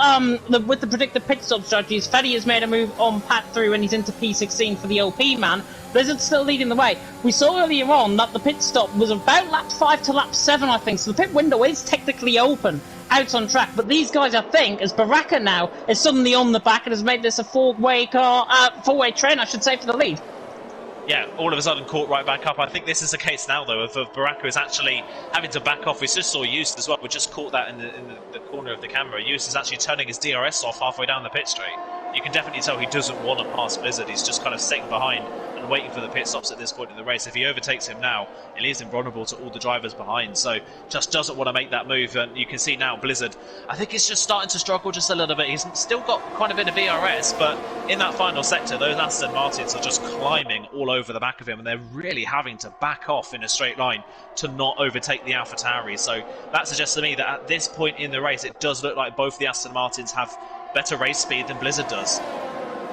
with the predicted pit stop strategies, Fetty has made a move on Pat through, and he's into P16 for the OP man. Blizzard's still leading the way. We saw earlier on that the pit stop was about lap 5 to lap 7, I think, so the pit window is technically open out on track, but these guys, I think, as Baraka now is suddenly on the back and has made this a four-way train, I should say, for the lead. Yeah, all of a sudden caught right back up. I think this is the case now, though, of Baraka is actually having to back off. We just saw Yus as well. We just caught that in the corner of the camera. Yus is actually turning his DRS off halfway down the pit straight. You can definitely tell he doesn't want to pass Blizzard. He's just kind of sitting behind and waiting for the pit stops at this point in the race. If he overtakes him now, it leaves him vulnerable to all the drivers behind. So just doesn't want to make that move. And you can see now Blizzard, I think he's just starting to struggle just a little bit. He's still got quite a bit of VRS, but in that final sector, those Aston Martins are just climbing all over the back of him, and they're really having to back off in a straight line to not overtake the AlphaTauri. So that suggests to me that at this point in the race, it does look like both the Aston Martins have better race speed than Blizzard does.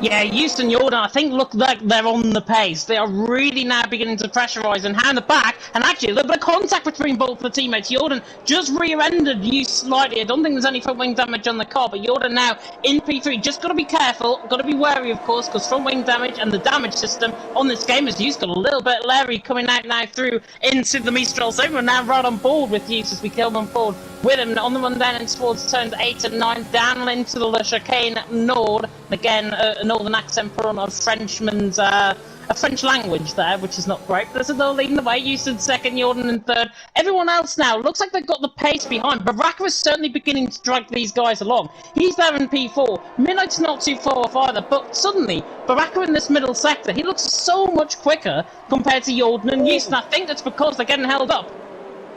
Yeah, Houston Jordan, I think, look like they're on the pace. They are really now beginning to pressurise and hand the back, and actually a little bit of contact between both the teammates. Jordan just rear-ended you slightly. I don't think there's any front wing damage on the car, but Jordan now in P3. Just got to be careful, got to be wary, of course, because front wing damage and the damage system on this game is used. Got a little bit Larry coming out now through into the Mistral zone. We're now right on board with Hughes as we kill them forward with him on the run down in towards turns 8 and 9, down into the Le Chicane Nord. Again, a northern accent put on a Frenchman's, a French language there, which is not great. Blizzard though leading the way, Houston second, Jordan in third. Everyone else now looks like they've got the pace behind. Baraka is certainly beginning to drag these guys along. He's there in P4. Midnight's not too far off either, but suddenly Baraka in this middle sector, he looks so much quicker compared to Jordan and Houston. I think that's because they're getting held up.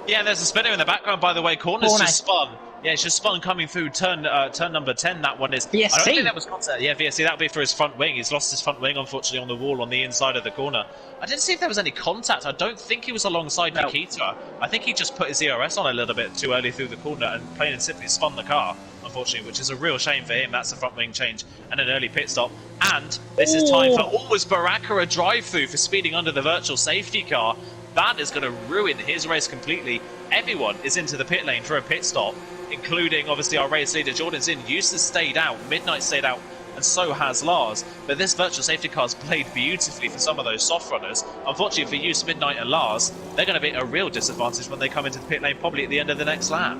Yeah, there's a spinner in the background, by the way. Corner's just spun. Yeah, it's just spun coming through turn number 10. That one is. VSC. I don't think that was contact. Yeah, VSC. That would be for his front wing. He's lost his front wing, unfortunately, on the wall on the inside of the corner. I didn't see if there was any contact. I don't think he was alongside Nikita. I think he just put his ERS on a little bit too early through the corner and plain and simply spun the car, unfortunately, which is a real shame for him. That's a front wing change and an early pit stop. And this is time for always Baraka a drive-through for speeding under the virtual safety car. That is going to ruin his race completely. Everyone is into the pit lane for a pit stop, including obviously our race leader Jordan's in. Eustace stayed out, Midnight stayed out, and so has Lars. But this virtual safety car's played beautifully for some of those soft runners. Unfortunately for Eustace, Midnight and Lars, they're going to be at a real disadvantage when they come into the pit lane, probably at the end of the next lap.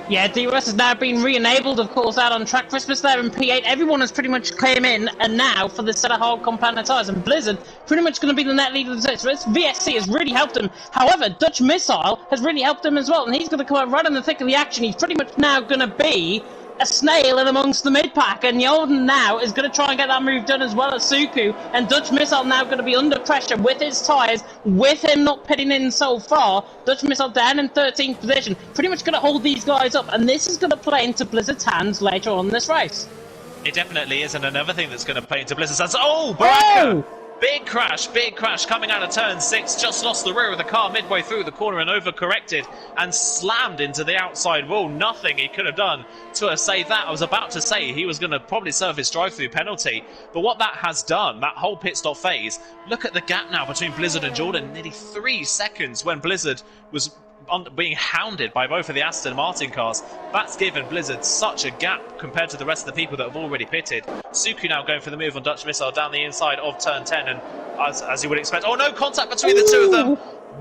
Yeah, DRS has now been re-enabled, of course, out on track. Christmas there in P8. Everyone has pretty much came in, and now for this set of hard compound tyres. And Blizzard pretty much going to be the net leader of the race. So this VSC has really helped him. However, Dutch Missile has really helped him as well, and he's going to come out right in the thick of the action. He's pretty much now going to be a snail in amongst the mid-pack, and Jordan now is going to try and get that move done as well as Suku, and Dutch Missile now going to be under pressure with his tyres, with him not pitting in so far. Dutch Missile down in 13th position, pretty much going to hold these guys up, and this is going to play into Blizzard's hands later on in this race. It definitely is, and another thing that's going to play into Blizzard's hands. Oh, Baraka! Big crash coming out of turn 6, just lost the rear of the car midway through the corner and overcorrected and slammed into the outside wall. Nothing he could have done to save that. I was about to say he was going to probably serve his drive-through penalty, but what that has done, that whole pit stop phase, look at the gap now between Blizzard and Jordan, nearly 3 seconds when Blizzard was being hounded by both of the Aston Martin cars. That's given Blizzard such a gap compared to the rest of the people that have already pitted. Suku now going for the move on Dutch Missile down the inside of turn 10, and as you would expect, oh no, contact between the two of them.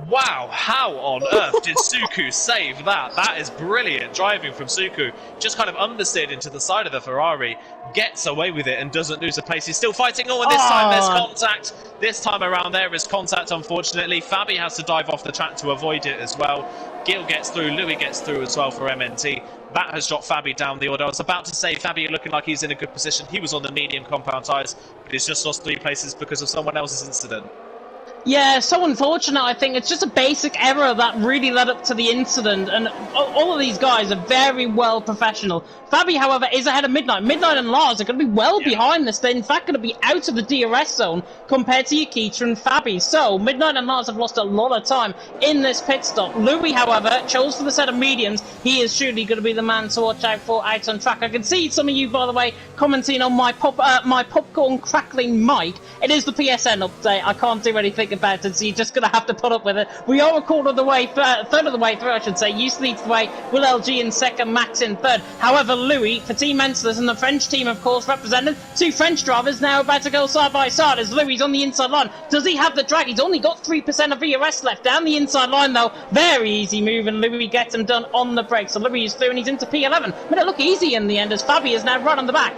Wow, how on earth did Suku save that? That is brilliant driving from Suku. Just kind of understeered into the side of the Ferrari, gets away with it and doesn't lose a place. He's still fighting. Oh, and this time there's contact. This time around there is contact, unfortunately. Fabi has to dive off the track to avoid it as well. Gil gets through, Louis gets through as well for MNT. That has dropped Fabi down the order. I was about to say Fabi looking like he's in a good position. He was on the medium compound tyres, but he's just lost 3 places because of someone else's incident. Yeah, so unfortunate, I think. It's just a basic error that really led up to the incident, and all of these guys are very well professional. Fabi, however, is ahead of Midnight. Midnight and Lars are going to be well behind this. They're, in fact, going to be out of the DRS zone compared to Yukita and Fabi. So, Midnight and Lars have lost a lot of time in this pit stop. Louis, however, chose for the set of mediums. He is surely going to be the man to watch out for out on track. I can see some of you, by the way, commenting on my popcorn crackling mic. It is the PSN update. I can't do anything about it, so you're just going to have to put up with it. We are a quarter of the way, third of the way through, I should say. Youth leads the way, Will LG in second, Max in third. However, Louis, for Team Enslers and the French team, of course, represented. 2 French drivers now about to go side by side as Louis on the inside line. Does he have the drag? He's only got 3% of VRS left. Down the inside line, though, very easy move, and Louis gets him done on the brakes. So Louis is through, and he's into P11. But it look easy in the end as Fabi is now right on the back.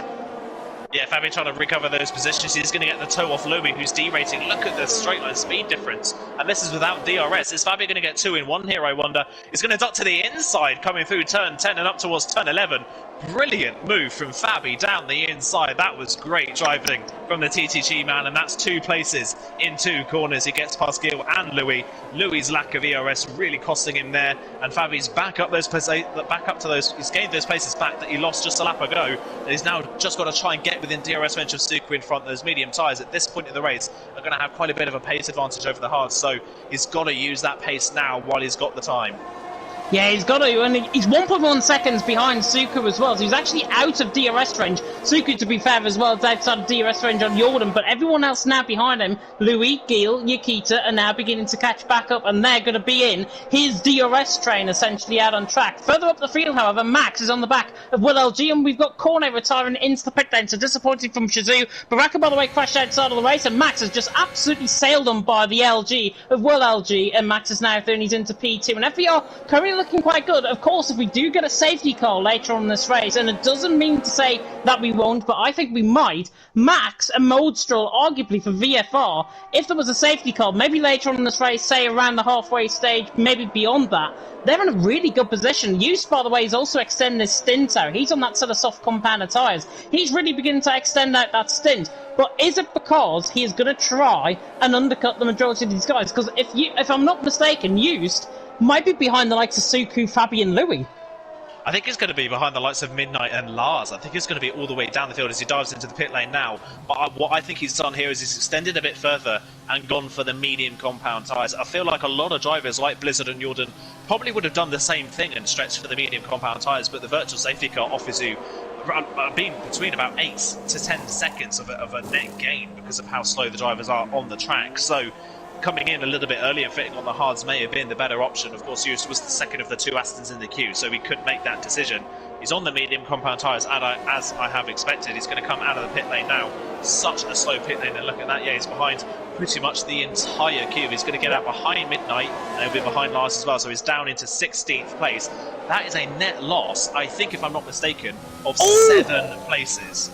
Yeah, Fabi trying to recover those positions. He's going to get the toe off Louis, who's derating. Look at the straight line speed difference. And this is without DRS. Is Fabi going to get 2 in 1 here, I wonder? He's going to duck to the inside, coming through turn 10 and up towards turn 11. Brilliant move from Fabi down the inside. That was great driving from the TTG man, and that's 2 places in 2 corners. He gets past Gil and Louis. Louis' lack of ERS really costing him there, and Fabi's back up to those. He's gained those places back that he lost just a lap ago. And he's now just got to try and get within DRS range of Suku in front. Those medium tyres at this point in the race are going to have quite a bit of a pace advantage over the hards, so he's got to use that pace now while he's got the time. Yeah, he's got to, and he's 1.1 seconds behind Suku as well, so he's actually out of DRS range. Suku, to be fair, as well, is outside of DRS range on Jordan, but everyone else now behind him, Louis, Gil, Yukita, are now beginning to catch back up, and they're going to be in his DRS train, essentially out on track. Further up the field, however, Max is on the back of Will LG, and we've got Cornet retiring into the pit lane, so disappointing from Shazoo. Baraka, by the way, crashed outside of the race, and Max has just absolutely sailed on by the LG of Will LG, and Max is now through, and he's into P2, and FVR currently looking quite good. Of course, if we do get a safety car later on in this race, and it doesn't mean to say that we won't, but I think we might, Max and Modestroll, arguably for VFR, if there was a safety car, maybe later on in this race, say around the halfway stage, maybe beyond that, they're in a really good position. Use, by the way, is also extending his stint out. He's on that set of soft compounder tyres. He's really beginning to extend out that stint. But is it because he is going to try and undercut the majority of these guys? Because if I'm not mistaken, Used might be behind the likes of Suku, Fabi and Louis. I think he's going to be behind the likes of Midnight and Lars. I think he's going to be all the way down the field as he dives into the pit lane now. But what I think he's done here is he's extended a bit further and gone for the medium compound tyres. I feel like a lot of drivers like Blizzard and Jordan probably would have done the same thing and stretched for the medium compound tyres, but the virtual safety car offers you being between about 8 to 10 seconds of a net gain because of how slow the drivers are on the track. So coming in a little bit early and fitting on the hards may have been the better option. Of course, Hughes was the second of the 2 Astons in the queue, so he could make that decision. He's on the medium compound tyres, as I have expected. He's going to come out of the pit lane now. Such a slow pit lane, and look at that. Yeah, he's behind pretty much the entire queue. He's going to get out behind Midnight, and he'll be behind Lars as well, so he's down into 16th place. That is a net loss, I think, if I'm not mistaken, of 7 places.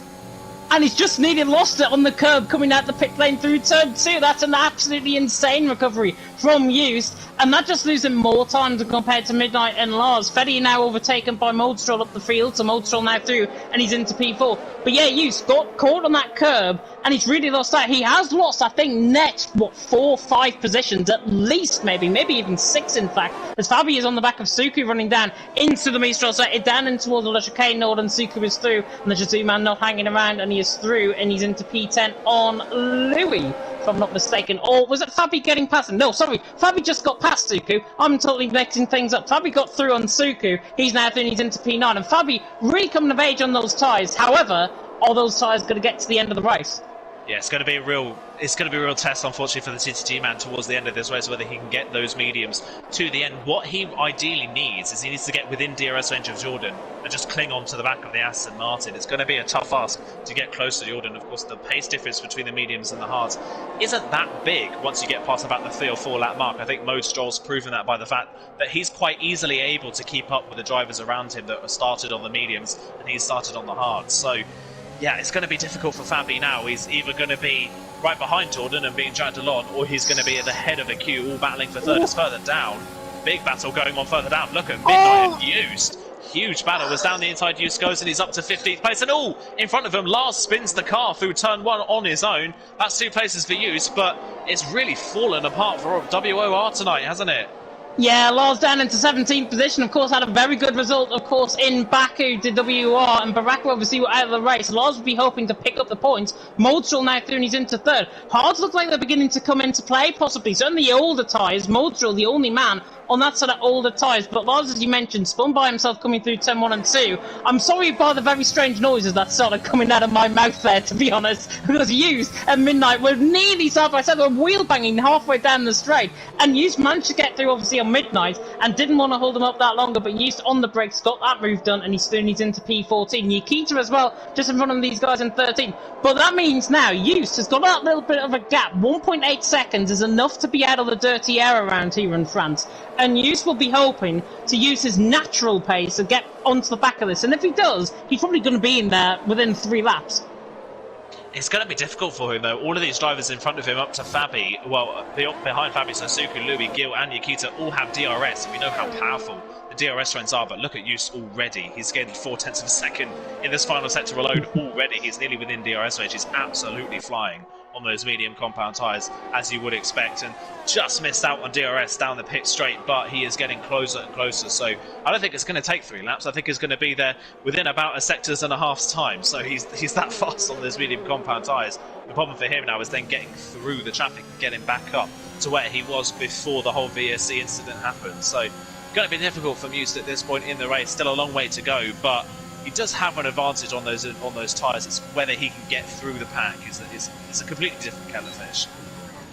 And he's just nearly lost it on the curb coming out the pit lane through turn 2. That's an absolutely insane recovery from Used. And that just leaves him more time than compared to Midnight and Lars. Fetty now overtaken by Modestroll up the field. So Modestroll now through and he's into P4. But yeah, Used got caught on that curb and he's really lost that. He has lost, I think, net, 4 or 5 positions at least, maybe even 6 in fact. As Fabi is on the back of Suku running down into the Mistral, so down in towards the chicane node, and Suku is through. And the Shazoo man not hanging around, and he is through and he's into P10 on Louis, if I'm not mistaken. Or was it Fabi getting past him? No, sorry, Fabi just got past Suku. I'm totally mixing things up. Fabi got through on Suku. He's now through and he's into P9. And Fabi really coming of age on those tyres. However, are those tyres going to get to the end of the race? Yeah, it's going to be a real test, unfortunately, for the TTG man towards the end of this race, whether he can get those mediums to the end. What he ideally needs is he needs to get within DRS range of Jordan and just cling on to the back of the Aston Martin. It's going to be a tough ask to get close to Jordan. Of course, the pace difference between the mediums and the hards isn't that big once you get past about the 3 or 4 lap mark. I think Mode Stroll's proven that by the fact that he's quite easily able to keep up with the drivers around him that are started on the mediums and he's started on the hards. So yeah, it's going to be difficult for Fabi now. He's either going to be right behind Jordan and being dragged along, or he's going to be at the head of the queue, all battling for third. It's further down. Big battle going on further down. Look at Midnight and Used. Huge battle was down the inside. Used goes and he's up to 15th place. And in front of him, Lars spins the car through turn 1 on his own. That's 2 places for Used, but it's really fallen apart for WOR tonight, hasn't it? Yeah, Lars down into 17th position, of course, had a very good result, of course, in Baku to WR, and Baraka obviously were out of the race. Lars would be hoping to pick up the points. Moldstrol now through and he's into 3rd. Hards look like they're beginning to come into play, possibly. Certainly the older tyres. Moldstrol, the only man on that sort of older tyres. But Lars, as you mentioned, spun by himself coming through turn 1 and 2. I'm sorry about the very strange noises that started coming out of my mouth there, to be honest, because Used at Midnight were nearly side by side, they were wheel banging halfway down the straight, and Used managed to get through obviously on Midnight and didn't want to hold him up that longer, but Used on the brakes got that move done, and he's into P14. Nikita as well, just in front of these guys in 13. But that means now Used has got that little bit of a gap. 1.8 seconds is enough to be out of the dirty air around here in France. And Used will be hoping to use his natural pace to get onto the back of this. And if he does, he's probably going to be in there within 3 laps. It's going to be difficult for him, though. All of these drivers in front of him up to Fabi, well, behind Fabi, so Suku, Louis, Gil, and Nikita all have DRS, and we know how powerful the DRS trends are, but look at Used already. He's gained 0.4 of a second in this final sector alone already. He's nearly within DRS range. He's absolutely flying on those medium compound tyres, as you would expect, and just missed out on DRS down the pit straight, but he is getting closer and closer. So I don't think it's going to take 3 laps. I think he's going to be there within about a sector's and a half's time. So he's that fast on those medium compound tyres. The problem for him now is then getting through the traffic and getting back up to where he was before the whole VSC incident happened. So going to be difficult for Muse at this point in the race. Still a long way to go, but he does have an advantage on those tyres. It's whether he can get through the pack is a completely different kettle of fish.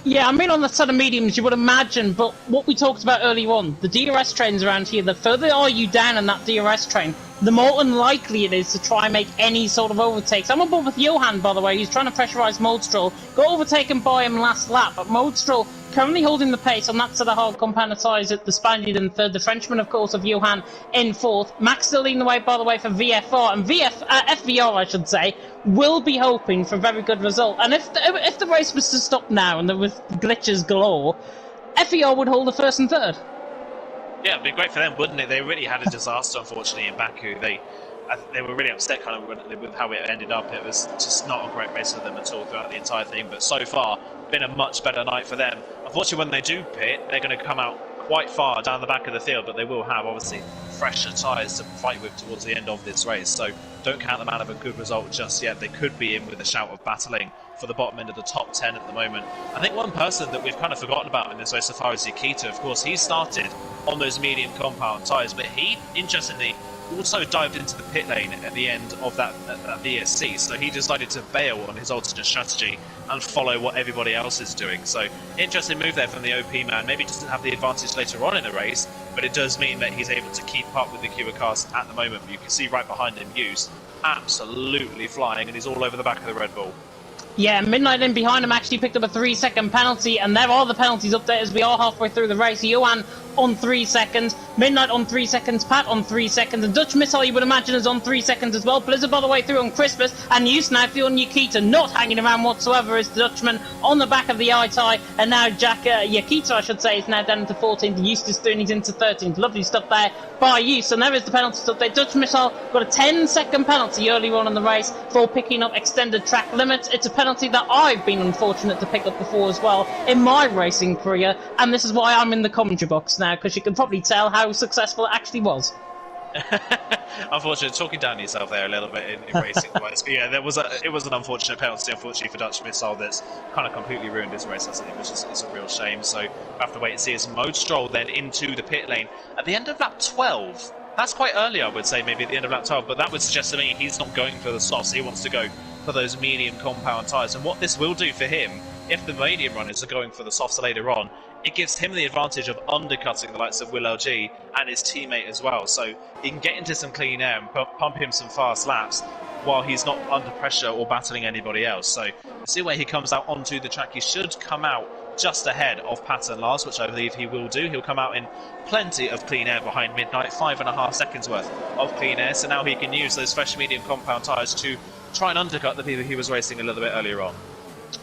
Yeah, I mean on the sort of mediums you would imagine, but what we talked about earlier on, the DRS trains around here, the further are you down in that DRS train, the more unlikely it is to try and make any sort of overtakes. I'm above with Johan, by the way. He's trying to pressurise Moldstrol. Got overtaken by him last lap, but Moldstrol currently holding the pace on that sort of hard compound tyres at the Spaniard in 3rd. The Frenchman, of course, of Johan in 4th. Max still leading the way, by the way, for VFR. And FVR, I should say, will be hoping for a very good result. And if the race was to stop now and there was glitches galore, FVR would hold the 1st and 3rd. Yeah, it'd be great for them, wouldn't it? They really had a disaster, unfortunately, in Baku. They were really upset kind of with how it ended up. It was just not a great race for them at all throughout the entire thing. But so far, been a much better night for them. Unfortunately, when they do pit, they're going to come out quite far down the back of the field, but they will have, obviously, fresher tyres to fight with towards the end of this race. So don't count them out of a good result just yet. They could be in with a shout of battling for the bottom end of the top 10 at the moment. I think one person that we've kind of forgotten about in this race so far is Nikita. Of course, he started on those medium compound tyres, but he, interestingly, also dived into the pit lane at the end of that VSC, so he decided to bail on his alternate strategy and follow what everybody else is doing. So interesting move there from the OP man. Maybe doesn't have the advantage later on in the race, but it does mean that he's able to keep up with the Cuba cars at the moment. But you can see right behind him, Used absolutely flying, and he's all over the back of the Red Bull. Yeah, Midnight in behind him actually picked up a 3-second penalty, and there are the penalties up there as we are halfway through the race. Johan on 3 seconds, Midnight on 3 seconds, Pat on 3 seconds, and Dutch Missile you would imagine is on 3 seconds as well. Blizzard by the way through on Crispus, and Used now feeling Nikita not hanging around whatsoever as the Dutchman on the back of the I-tie, and now Yakita I should say is now down into 14th, Used is through and he's into 13th. Lovely stuff there by Used, and there is the penalty stuff there. Dutch Missile got a 10-second penalty earlier on in the race for picking up extended track limits. It's a penalty that I've been unfortunate to pick up before as well in my racing career, and this is why I'm in the commentary box now, because you can probably tell how successful it actually was. Unfortunately, talking down to yourself there a little bit in racing wise, but yeah, it was an unfortunate penalty, unfortunately for Dutch Missile, that's kind of completely ruined his race. I think it's a real shame. So we'll have to wait and see as Mode Stroll then into the pit lane at the end of lap 12. That's quite early, I would say, maybe at the end of lap 12, but that would suggest to me he's not going for the softs. He wants to go for those medium compound tyres. And what this will do for him, if the medium runners are going for the softs later on, it gives him the advantage of undercutting the likes of Will LG and his teammate as well. So he can get into some clean air and pump him some fast laps while he's not under pressure or battling anybody else. So see where he comes out onto the track. He should come out just ahead of Pat and Lars, which I believe he will do. He'll come out in plenty of clean air behind Midnight, 5.5 seconds worth of clean air. So now he can use those fresh medium compound tyres to try and undercut the people he was racing a little bit earlier on.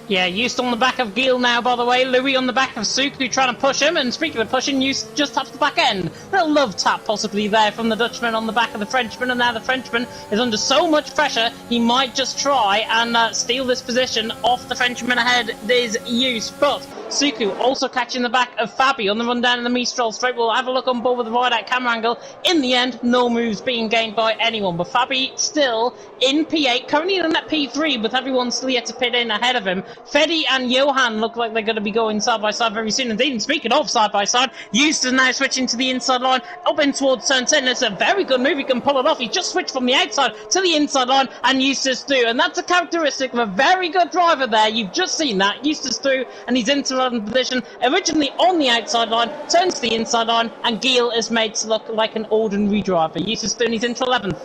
Yeah, Eust on the back of Gil now, by the way. Louis on the back of Suku trying to push him. And speaking of pushing, Eust just taps the back end. Little love tap possibly there from the Dutchman on the back of the Frenchman. And now the Frenchman is under so much pressure, he might just try and steal this position off the Frenchman ahead. There's Eust. But Suku also catching the back of Fabi on the run down in the Mistral straight. We'll have a look on board with the wide out camera angle. In the end, no moves being gained by anyone. But Fabi still in P8, currently in that P3, with everyone still yet to pit in ahead of him. Fedi and Johan look like they're going to be going side by side very soon. Indeed, and speaking of side by side, Eust is now switching to the inside line, up in towards turn 10. It's a very good move, he can pull it off. He just switched from the outside to the inside line, and Eustace through. And that's a characteristic of a very good driver there. You've just seen that. Eustace through, and he's into run position. Originally on the outside line, turns to the inside line, and Gil is made to look like an ordinary driver. Eustace through, and he's into 11th.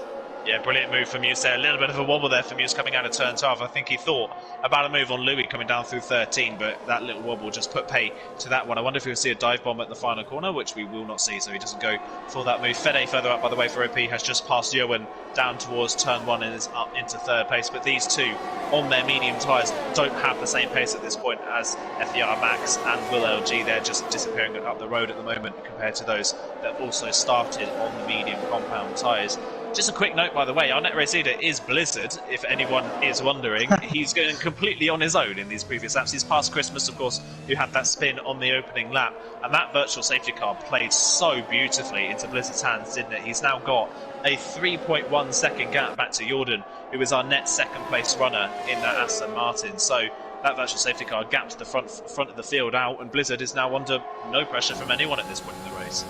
Yeah, brilliant move from Muse there. A little bit of a wobble there for Muse coming out of turn 12. I think he thought about a move on Louis coming down through 13, but that little wobble just put pay to that one. I wonder if we'll see a dive bomb at the final corner, which we will not see, so he doesn't go for that move. Fede further up, by the way, for OP, has just passed Johan down towards turn 1 and is up into third place. But these two, on their medium tyres, don't have the same pace at this point as FDR Max and Will LG. They're just disappearing up the road at the moment compared to those that also started on the medium compound tyres. Just a quick note, by the way, our net race leader is Blizzard, if anyone is wondering. He's going completely on his own in these previous laps. He's past Christmas, of course, who had that spin on the opening lap. And that virtual safety car played so beautifully into Blizzard's hands, didn't it? He's now got a 3.1 second gap back to Jordan, who is our net second place runner in that Aston Martin. So that virtual safety car gapped the front of the field out, and Blizzard is now under no pressure from anyone at this point in the race.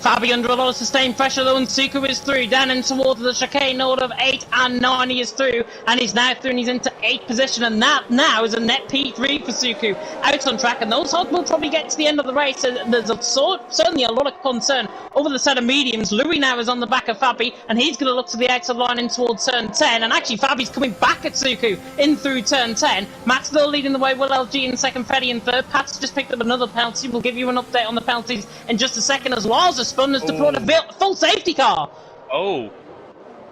Fabi under a lot of sustained pressure though, and Suku is through, down in towards the chicane order of 8 and 9. He is through, and he's now through, and he's into 8th position, and that now is a net P3 for Suku. Out on track, and those odds will probably get to the end of the race. There's certainly a lot of concern over the set of mediums. Louis now is on the back of Fabi, and he's going to look to the outside line in towards turn 10, and actually Fabi's coming back at Suku in through turn 10. Matt's still leading the way, Will LG in second, Fedi in third. Pat's just picked up another penalty. We'll give you an update on the penalties in just a second, as Lars has spun, has deployed a full safety car. Oh,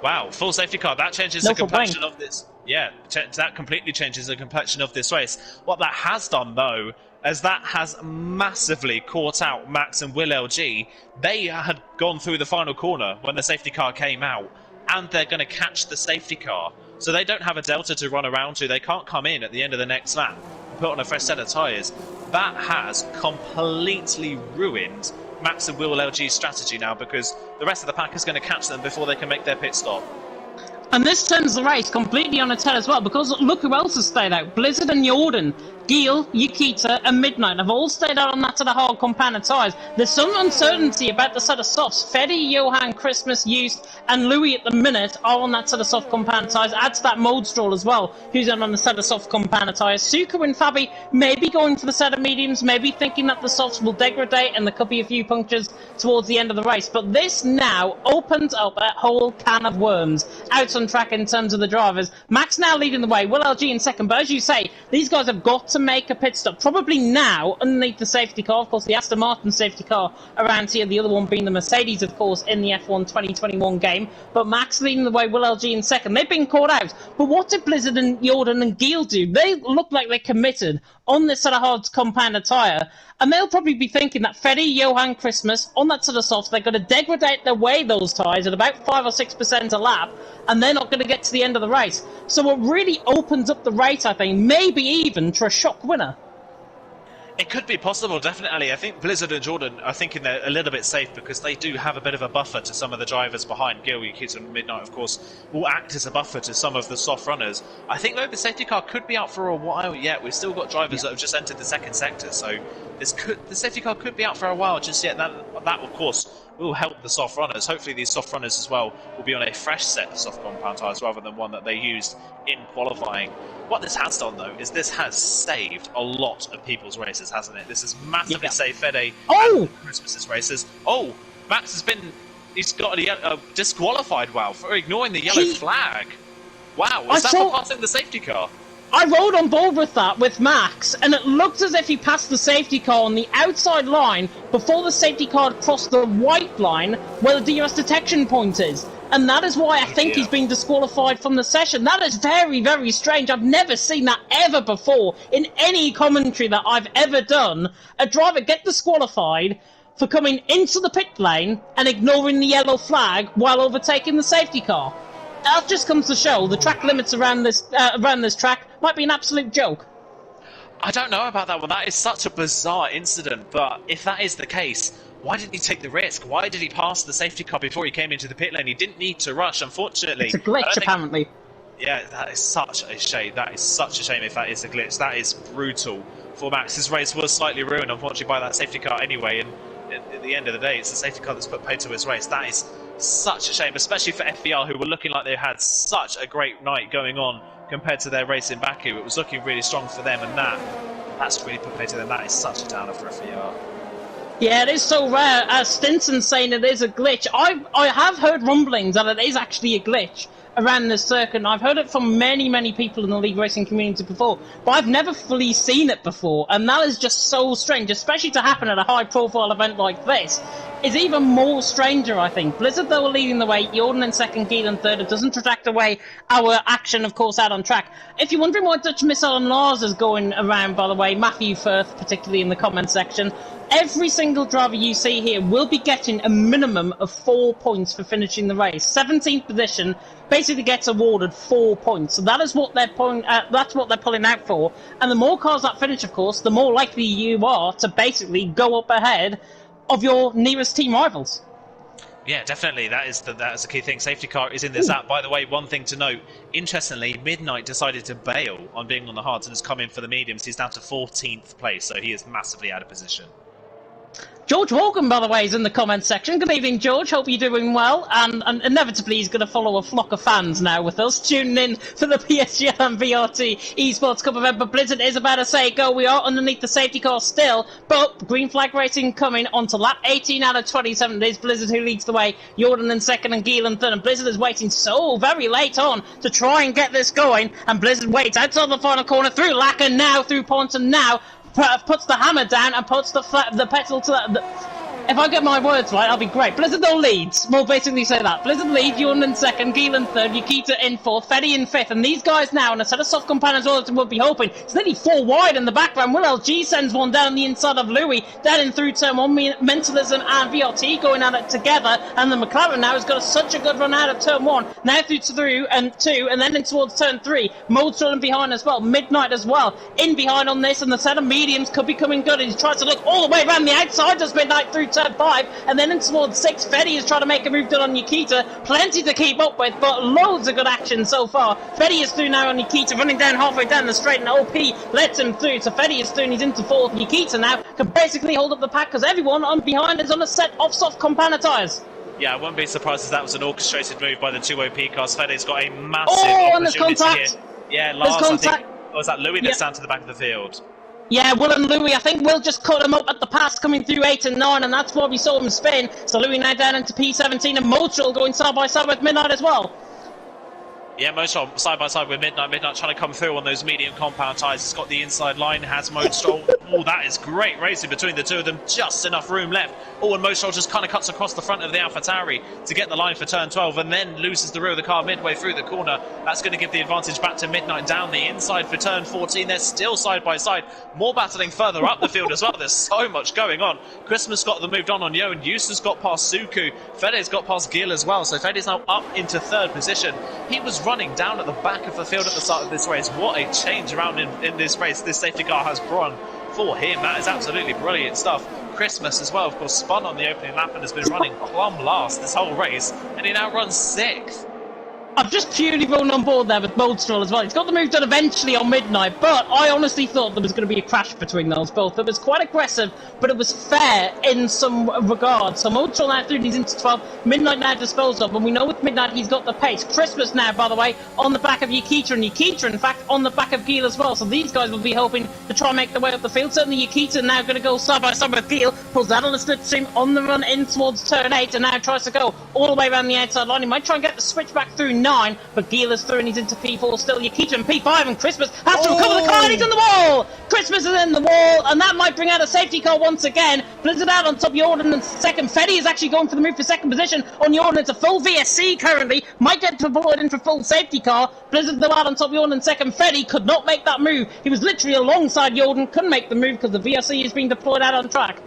wow, full safety car. That changes the complexion of this. Yeah, that completely changes the complexion of this race. What that has done, though, is that has massively caught out Max and Will LG. They had gone through the final corner when the safety car came out, and they're going to catch the safety car. So they don't have a delta to run around to. They can't come in at the end of the next lap and put on a fresh set of tyres. That has completely ruined Max and Will LG's strategy now, because the rest of the pack is going to catch them before they can make their pit stop. And this turns the race completely on its head as well, because look who else has stayed out. Blizzard and Jordan, Gil, Yukita and Midnight have all stayed out on that set of hard compounded tyres. There's some uncertainty about the set of softs. Fedi, Johan, Christmas, Eust and Louis at the minute are on that set of soft compounded tyres. Add to that Mode Stroll as well, who's on the set of soft compounded tyres. Suku and Fabi may be going for the set of mediums, maybe thinking that the softs will degrade and there could be a few punctures towards the end of the race. But this now opens up a whole can of worms out on track in terms of the drivers. Max now leading the way, Will LG in second, but as you say, these guys have got to make a pit stop, probably now, underneath the safety car. Of course, the Aston Martin safety car around here, the other one being the Mercedes, of course, in the F1 2021 game. But Max leading the way, Will LG in second. They've been caught out. But what did Blizzard and Jordan and Gil do? They look like they're committed on this sort of hard compounded tyre, and they'll probably be thinking that Fedi, Johan, Christmas, on that sort of soft, they're going to degrade their way, those tyres, at about 5 or 6% a lap, and they're not going to get to the end of the race. So it really opens up the race, I think, maybe even to a shock winner. It could be possible, definitely. I think Blizzard and Jordan are thinking they're a little bit safe because they do have a bit of a buffer to some of the drivers behind. Gil, Yukita and Midnight, of course, will act as a buffer to some of the soft runners. I think, though, the safety car could be out for a while yet. We've still got drivers that have just entered the second sector, so the safety car could be out for a while just yet. That of course will help the soft runners. Hopefully these soft runners as well will be on a fresh set of soft compound tyres rather than one that they used in qualifying. What this has done though is this has saved a lot of people's races, hasn't it? This has massively saved Fede and Christmas's races. Oh, Max he's got a disqualified, wow, for ignoring the yellow flag. Wow, is that for passing the safety car? I rode on board with that with Max, and it looked as if he passed the safety car on the outside line before the safety car crossed the white line where the DRS detection point is. And that is why I think he's been disqualified from the session. That is very, very strange. I've never seen that ever before in any commentary that I've ever done. A driver get disqualified for coming into the pit lane and ignoring the yellow flag while overtaking the safety car. That just comes to show the track limits around this track might be an absolute joke. I don't know about that one. That is such a bizarre incident, but if that is the case, why didn't he take the risk? Why did he pass the safety car before he came into the pit lane? He didn't need to rush, unfortunately. It's a glitch, apparently. Yeah, that is such a shame. That is such a shame if that is a glitch. That is brutal for Max. His race was slightly ruined, unfortunately, by that safety car anyway, and at the end of the day, it's the safety car that's put paid to his race. That is such a shame, especially for FBR, who were looking like they had such a great night going on compared to their race in Baku. It was looking really strong for them, and that's really put paid to them. That is such a downer for FBR. Yeah, it is so rare. As Stinson's saying it is a glitch. I have heard rumblings that it is actually a glitch around this circuit, and I've heard it from many, many people in the league racing community before, but I've never fully seen it before, and that is just so strange, especially to happen at a high-profile event like this. It's even more stranger, I think. Blizzard, though, are leading the way, Jordan in second, Giel in third. It doesn't detract away our action, of course, out on track. If you're wondering why Dutch Missile and Lars is going around, by the way, Matthew Firth, particularly in the comment section, every single driver you see here will be getting a minimum of 4 points for finishing the race. 17th position basically gets awarded 4 points. So that is what they're pulling out for. And the more cars that finish, of course, the more likely you are to basically go up ahead of your nearest team rivals. Yeah, definitely. That is the key thing. Safety car is in this app. By the way, one thing to note, interestingly, Midnight decided to bail on being on the hards and has come in for the mediums. He's down to 14th place, so he is massively out of position. George Morgan, by the way, is in the comments section. Good evening, George. Hope you're doing well. And inevitably, he's going to follow a flock of fans now with us, tuning in for the PSGL and VRT Esports Cup event. But Blizzard is about to say go. We are underneath the safety car still, but green flag racing coming onto lap 18 out of 27. It is Blizzard who leads the way. Jordan in second and Giel in third. And Blizzard is waiting so very late on to try and get this going. And Blizzard waits outside the final corner through Lacker, now through Ponton, now puts the hammer down and puts the pedal to the... If I get my words right, I'll be great. Blizzard though leads. We'll basically say that. Blizzard leads, Jordan in second, Giel in third, Nikita in fourth, Fede in fifth. And these guys now, and a set of soft companions all we'll be hoping, it's nearly 4 wide in the background. Will LG sends one down the inside of Louis, down in through turn 1. Mentalism and VRT going at it together. And the McLaren now has got such a good run out of turn 1. Now through and 2, and then in towards turn 3. Mode's in behind as well. Midnight as well. In behind on this, and the set of mediums could be coming good. And he tries to look all the way around the outside, does Midnight through turn 5. And then in towards 6, Fede is trying to make a move done on Nikita. Plenty to keep up with, but loads of good action so far. Fede is through now on Nikita, running down halfway down the straight, and OP lets him through. So Fede is through, and he's into fourth. Nikita now can basically hold up the pack, because everyone on behind is on a set of soft companion tyres. Yeah, I wouldn't be surprised if that was an orchestrated move by the 2 OP cars. Fede's got a massive and there's opportunity contact. here. Yeah, Lars, I think, or was that Louis that's down to the back of the field? Yeah, Will and Louis, I think Will just cut him up at the pass coming through 8 and 9, and that's why we saw him spin. So Louis now down into P17, and Motril going side by side with Midnight as well. Yeah, Mostrol side by side with Midnight. Midnight trying to come through on those medium compound tyres. He's got the inside line, has Mostrol. Oh, that is great racing between the two of them. Just enough room left. Oh, and Mostrol just kind of cuts across the front of the AlphaTauri to get the line for turn 12, and then loses the rear of the car midway through the corner. That's going to give the advantage back to Midnight down the inside for turn 14. They're still side by side. More battling further up the field as well. There's so much going on. Christmas got the moved on Yo, and Eustace got past Suku. Fede's got past Giel as well, so Fede's now up into third position. He was running down at the back of the field at the start of this race. What a change around in this race this safety car has brought for him. That is absolutely brilliant stuff. Christmas as well, of course, spun on the opening lap and has been running plumb last this whole race, and he now runs 6th. I've just purely rolled on board there with Moldstroll as well. He's got the move done eventually on Midnight, but I honestly thought there was going to be a crash between those both. It was quite aggressive, but it was fair in some regard. So Moldstroll now through these into 12, Midnight now disposed of, and we know with Midnight he's got the pace. Christmas now, by the way, on the back of Yukita, and Yukita, in fact, on the back of Gil as well. So these guys will be hoping to try and make their way up the field. Certainly Yukita now going to go side by side with Gil, pulls out on the slipstream on the run in towards turn 8, and now tries to go all the way around the outside line. He might try and get the switch back through 9, but Gil is through and he's into P4 still. Yukita and P5, and Christmas has to recover the car, and he's on the wall! Christmas is in the wall, and that might bring out a safety car once again. Blizzard out on top, Jordan in second. Fetty is actually going for the move for second position on Jordan. It's a full VSC currently, might get deployed in for full safety car. Blizzard though out on top, Jordan in second. Fetty could not make that move. He was literally alongside Jordan, couldn't make the move because the VSC is being deployed out on track.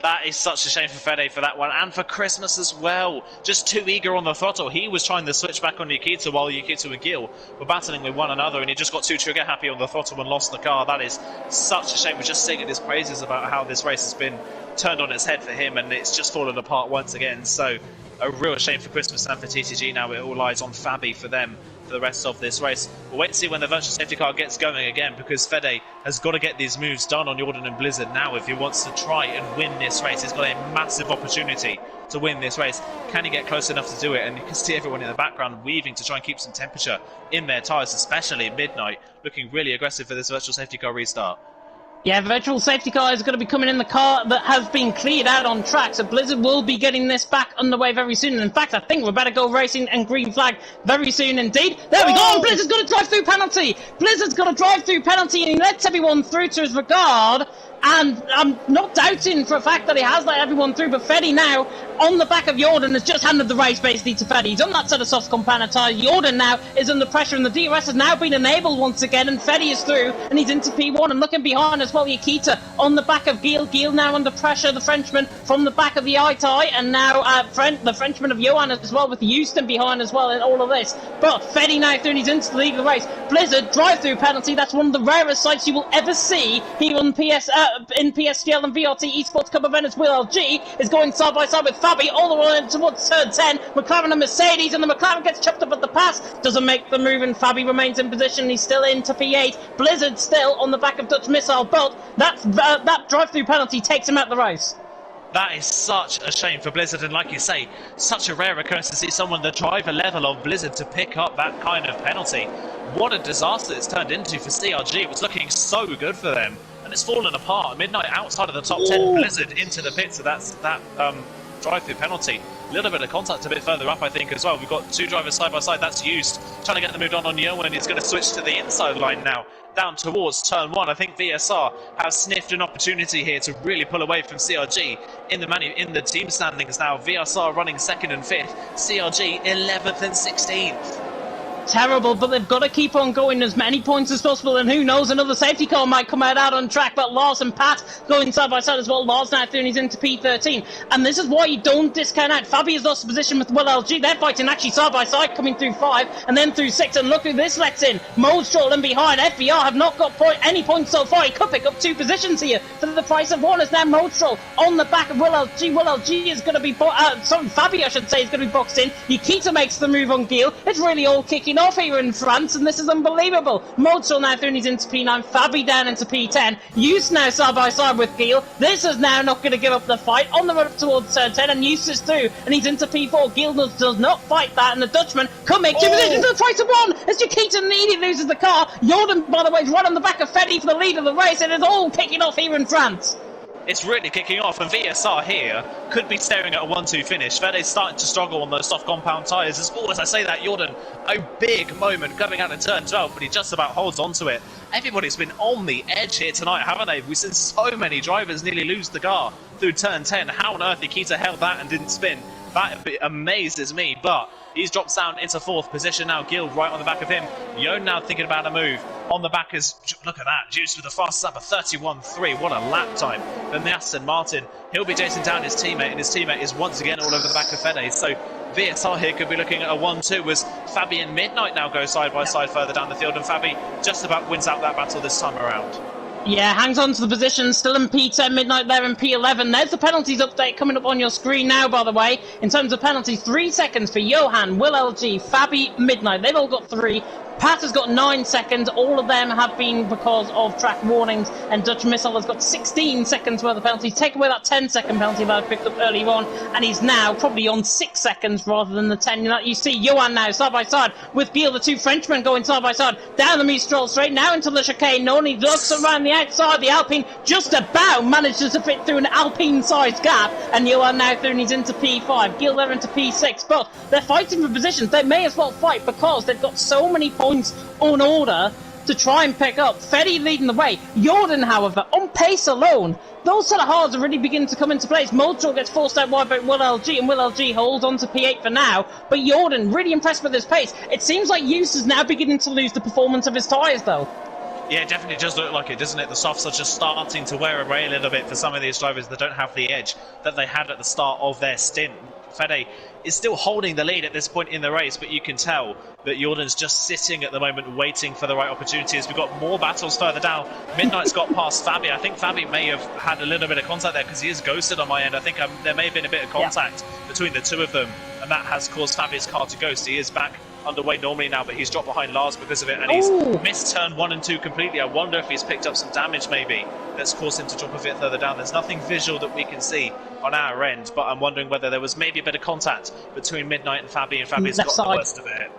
That is such a shame for Fede for that one, and for Christmas as well. Just too eager on the throttle. He was trying to switch back on Yukita while Yukita and Gil were battling with one another, and he just got too trigger happy on the throttle and lost the car. That is such a shame. We're just singing his praises about how this race has been turned on its head for him, and it's just fallen apart once again. So a real shame for Christmas and for TTG. Now it all lies on Fabi for them for the rest of this race. We'll wait to see when the virtual safety car gets going again, because Fede has got to get these moves done on Jordan and Blizzard now if he wants to try and win this race. He's got a massive opportunity to win this race. Can he get close enough to do it? And you can see everyone in the background weaving to try and keep some temperature in their tyres, especially Midnight, looking really aggressive for this virtual safety car restart. Yeah, virtual safety car is going to be coming in the car that has been cleared out on track, so Blizzard will be getting this back underway very soon. And in fact, I think we're better go racing and green flag very soon indeed. There we go, and Blizzard's got a drive-through penalty! Blizzard's got a drive-through penalty, and he lets everyone through to his regard. And I'm not doubting for a fact that he has let everyone through, but Fetty now, on the back of Jordan, has just handed the race basically to Fetty. He's on that set of soft compound tyre. Jordan now is under pressure, and the DRS has now been enabled once again, and Fetty is through, and he's into P1, and looking behind as well, Yukita on the back of Gil. Gil now under pressure, the Frenchman from the back of the I-tie, and now the Frenchman of Johan as well, with Houston behind as well in all of this. But Fetty now through, and he's into the lead of the race. Blizzard, drive-through penalty. That's one of the rarest sights you will ever see here on in PSGL and VRT Esports Cup event. As Will LG is going side by side with Fabi all the way towards turn 10. McLaren and Mercedes, and the McLaren gets chopped up at the pass, doesn't make the move, and Fabi remains in position. He's still into P8. Blizzard still on the back of Dutch Missile, but that drive-through penalty takes him out the race. That is such a shame for Blizzard, and like you say, such a rare occurrence to see someone the driver level of Blizzard to pick up that kind of penalty. What a disaster it's turned into for CRG. It was looking so good for them, and it's fallen apart. Midnight outside of the top 10, Blizzard into the pits, so that's that drive-through penalty. A little bit of contact a bit further up, I think, as well. We've got two drivers side by side. That's used. Trying to get the move on Yoan. He's going to switch to the inside line now, down towards turn 1. I think VSR have sniffed an opportunity here to really pull away from CRG in the team standings now. VSR running 2nd and 5th. CRG 11th and 16th. Terrible, but they've got to keep on going as many points as possible, and who knows, another safety car might come out on track. But Lars and Pat going side by side as well. Lars now through, and he's into P13, and this is why you don't discount out. Fabi has lost position with Will LG. They're fighting actually side by side, coming through 5 and then through 6, and look who this lets in. Moldstroll in behind. FBR have not got any points so far. He could pick up 2 positions here for the price of 1. As now Moldstroll on the back of Will LG. Will LG is going to be Fabi, I should say, is going to be boxed in. Yukita makes the move on Gil. It's really all kicking off here in France, and this is unbelievable. Moldstroll now through, and he's into P9. Fabi down into P10. Use now side by side with Gil. This is now not going to give up the fight. On the run towards turn 10, and Use is through, and he's into P4. Gil does not fight that, and the Dutchman could make 2 positions for the price of 1 as Yukita nearly loses the car. Jordan, by the way, is right on the back of Fetty for the lead of the race, and it's all kicking off here in France. It's really kicking off, and VSR here could be staring at a 1-2 finish. Fede's starting to struggle on those soft compound tyres. As I say that, Jordan, a big moment coming out of turn 12, but he just about holds on to it. Everybody's been on the edge here tonight, haven't they? We've seen so many drivers nearly lose the car through turn 10. How on earth Nikita held that and didn't spin? That amazes me, but he's dropped down into 4th position now. Gil right on the back of him. Yon now thinking about a move. On the back is, look at that, Juice with a fast lap of 31.3. What a lap time. Then the Aston Martin, he'll be chasing down his teammate, and his teammate is once again all over the back of Fede. So VSR here could be looking at a 1-2 as Fabi and Midnight now go side by side further down the field, and Fabi just about wins out that battle this time around. Yeah, hangs on to the position, still in P10, Midnight there in P11. There's the penalties update coming up on your screen now, by the way. In terms of penalties, 3 seconds for Johan, Will LG, Fabi, Midnight. They've all got 3. Pat has got 9 seconds. All of them have been because of track warnings. And Dutch Missile has got 16 seconds worth of penalties. Take away that 10-second penalty that I picked up earlier on. And he's now probably on 6 seconds rather than the 10. You see Johan now side by side with Giel, the two Frenchmen going side by side. Down the Mistral straight now into the chicane. Noni looks around the outside. The Alpine just about manages to fit through an Alpine-sized gap. And Johan now through and he's into P5. Giel there into P6. But they're fighting for positions. They may as well fight because they've got so many points on order to try and pick up. Fetty leading the way. Jordan, however, on pace alone, those sort of hards are really beginning to come into place. Moldshall gets forced out wide by Will LG, and Will LG holds on to P8 for now. But Jordan, really impressed with his pace. It seems like Hughes is now beginning to lose the performance of his tyres, though. Yeah, it definitely does look like it, doesn't it? The softs are just starting to wear away a little bit for some of these drivers that don't have the edge that they had at the start of their stint. Fede is still holding the lead at this point in the race, but you can tell that Jordan's just sitting at the moment waiting for the right opportunities. We've got more battles further down. Midnight's got past Fabi. I think Fabi may have had a little bit of contact there because he is ghosted on my end. I think there may have been a bit of contact between the two of them, and that has caused Fabi's car to ghost. He is back underway normally now, but he's dropped behind Lars because of it, and he's missed turn 1 and 2 completely. I wonder if he's picked up some damage maybe that's caused him to drop a bit further down. There's nothing visual that we can see on our end, but I'm wondering whether there was maybe a bit of contact between Midnight and Fabi's got the worst of it.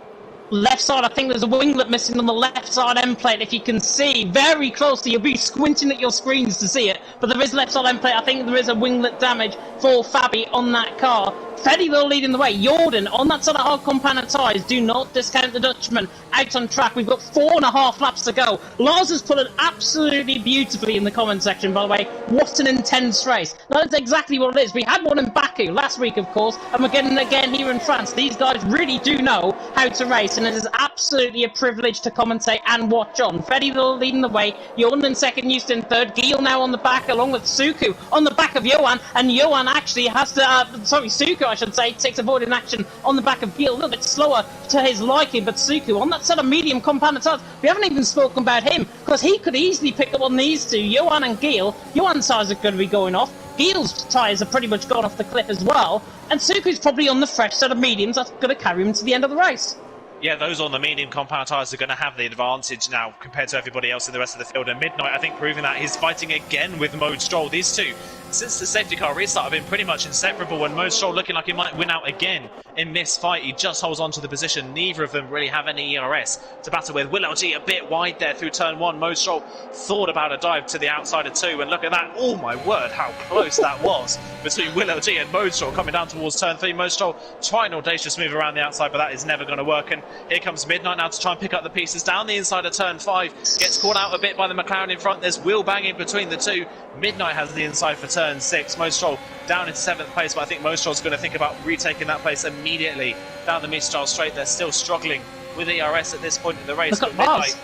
Left side, I think there's a winglet missing on the left side end plate. If you can see very closely, you'll be squinting at your screens to see it, but there is left side end plate. I think there is a winglet damage for Fabi on that car. Fetty though leading the way. Jordan on that sort of hard compound tyres. Do not discount the Dutchman out on track. We've got 4.5 laps to go. Lars has put it absolutely beautifully in the comment section, by the way. What an intense race. That's exactly what it is. We had one in Baku last week, of course, and we're getting it again here in France. These guys really do know how to race, and it is absolutely a privilege to commentate and watch on. Fetty though leading the way. Jordan in second, Houston third. Giel now on the back, along with Suku on the back of Johan, and Johan actually has to, Suku, I should say, takes avoiding action on the back of Giel, a little bit slower to his liking, but Suku on that sort of medium compounded tires. We haven't even spoken about him, because he could easily pick up on these two, Johan and Giel. Johan's tyres are going to be going off. Giel's tyres are pretty much gone off the cliff as well, and Suku's probably on the fresh set of mediums that's going to carry him to the end of the race. Yeah, those on the medium compound tyres are going to have the advantage now compared to everybody else in the rest of the field. And Midnight, I think, proving that he's fighting again with Mode Stroll. These two, since the safety car restart, have been pretty much inseparable. And Mode Stroll looking like he might win out again in this fight. He just holds on to the position. Neither of them really have any ERS to battle with. Will LG a bit wide there through turn 1. Mode Stroll thought about a dive to the outside of 2. And look at that. Oh, my word, how close that was between Will LG and Mode Stroll coming down towards turn 3. Mode Stroll trying an audacious move around the outside, but that is never going to work. And here comes Midnight now to try and pick up the pieces down the inside of turn 5. Gets caught out a bit by the McLaren in front. There's wheel banging between the two. Midnight has the inside for turn 6. Mode Stroll down in 7th place, but I think Mode Stroll's going to think about retaking that place immediately down the Mistral straight. They're still struggling with ERS at this point in the race. But Midnight,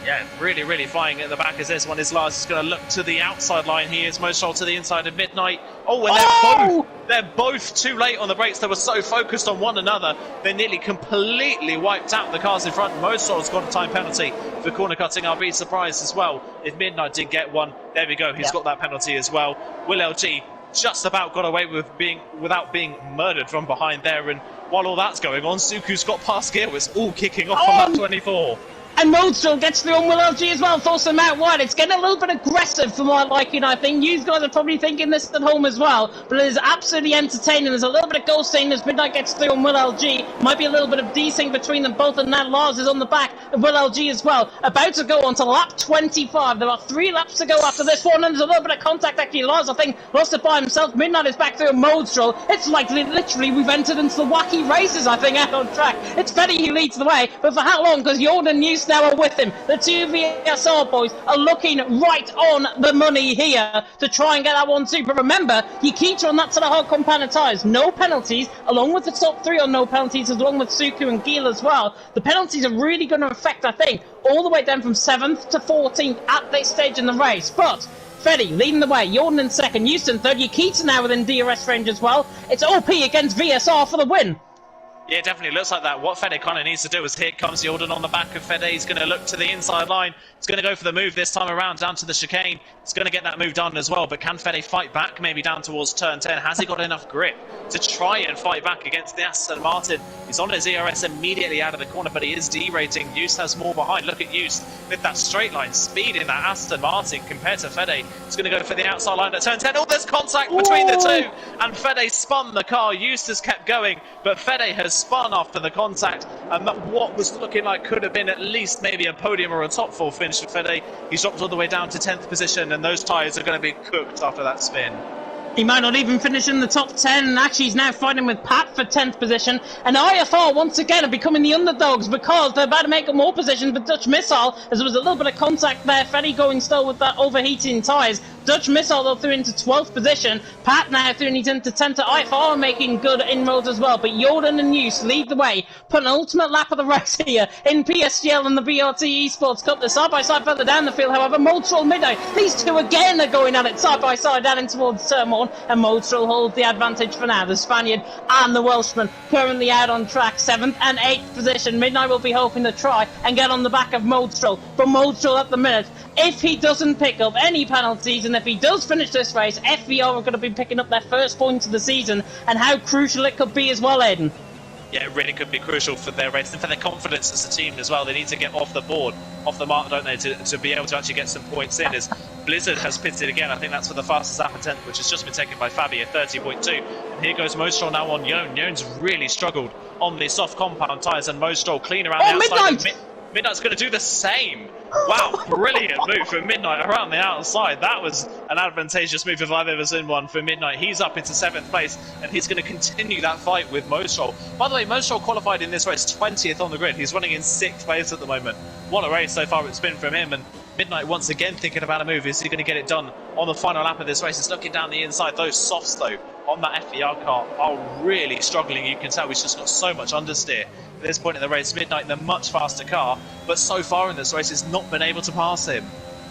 yeah, really flying at the back as this one is. Lars is going to look to the outside line. He is Mode Stroll to the inside of Midnight. Oh, and they're both too late on the brakes. They were so focused on one another, they nearly completely wiped out the cars in front. Mode Stroll's got a time penalty for corner cutting. I'll be surprised as well if Midnight didn't get one. There we go. He's got that penalty as well. Will LG just about got away with without being murdered from behind there. And while all that's going on, Suku's got past Giel. It's all kicking off on lap 24. And Moldstrom gets through on Will LG as well, forces him out wide. It's getting a little bit aggressive for my liking, I think. You guys are probably thinking this at home as well, but it is absolutely entertaining. There's a little bit of ghosting as Midnight gets through on Will LG. Might be a little bit of desync between them both, and now Lars is on the back of Will LG as well. About to go on to lap 25. There are 3 laps to go after this one, and there's a little bit of contact actually. Lars, I think, lost it by himself. Midnight is back through a Moldstrom. It's like literally we've entered into the wacky races, I think, out on track. It's Fetty who leads the way, but for how long? Because Jordan Hughes now are with him. The two VSR boys are looking right on the money here to try and get that one too. But remember, Yukita on that sort of hard compounded tyres, no penalties, along with the top 3 on no penalties, along with Suku and Giel as well. The penalties are really going to affect, I think, all the way down from 7th to 14th at this stage in the race. But Fetty leading the way, Jordan in second, Houston third, Yukita now within DRS range as well. It's OP against VSR for the win. Yeah, it definitely looks like that. What Fede kind of needs to do is here comes Jordan on the back of Fede. He's going to look to the inside line. He's going to go for the move this time around down to the chicane. He's going to get that move done as well. But can Fede fight back maybe down towards turn 10? Has he got enough grip to try and fight back against the Aston Martin? He's on his ERS immediately out of the corner, but he is derating. Eust has more behind. Look at Eust with that straight line speed in that Aston Martin compared to Fede. He's going to go for the outside line at turn 10. Oh, there's contact between the two. And Fede spun the car. Eust has kept going, but Fede has spun after the contact, and what was looking like could have been at least maybe a podium or a top 4 finish for Fede. He's dropped all the way down to 10th position, and those tyres are going to be cooked after that spin. He might not even finish in the top 10, and actually he's now fighting with Pat for 10th position. And IFR once again are becoming the underdogs because they're about to make up more positions with Dutch Missile, as there was a little bit of contact there. Fede going still with that overheating tyres. Dutch Missile though through into 12th position. Pat now through into 10th. IFR are making good inroads as well, but Jordan and Eust lead the way. Put an ultimate lap of the race here in PSGL and the VRT Esports Cup. They're side by side further down the field, however. Moldstrol Midday, these two again are going at it side by side down in towards Turmoil, and Moldstrol holds the advantage for now. The Spaniard and the Welshman currently out on track, 7th and 8th position. Midnight will be hoping to try and get on the back of Moldstrol, but Moldstrol at the minute, if he doesn't pick up any penalties, and if he does finish this race, FVR are going to be picking up their first points of the season, and how crucial it could be as well, Aidan. Yeah, it really could be crucial for their race and for their confidence as a team as well. They need to get off the board, off the mark, don't they, to be able to actually get some points in. As Blizzard has pitted again, I think that's for the fastest lap attempt, which has just been taken by Fabi at 30.2. And here goes Mostrol now on Yon. Yon's really struggled on the soft compound tyres, and Mostrol clean around the outside. Midnight! Midnight's going to do the same. Wow, brilliant move from Midnight around the outside. That was an advantageous move if I've ever seen one for Midnight. He's up into 7th place, and he's going to continue that fight with Mostrol. By the way, Mostrol qualified in this race 20th on the grid. He's running in 6th place at the moment. What a race so far it's been from him, and Midnight once again thinking about a move. Is he going to get it done on the final lap of this race? He's looking down the inside. Those softs, though, on that FVR car are really struggling. You can tell he's just got so much understeer. At this point in the race, Midnight, the much faster car, but so far in this race, has not been able to pass him.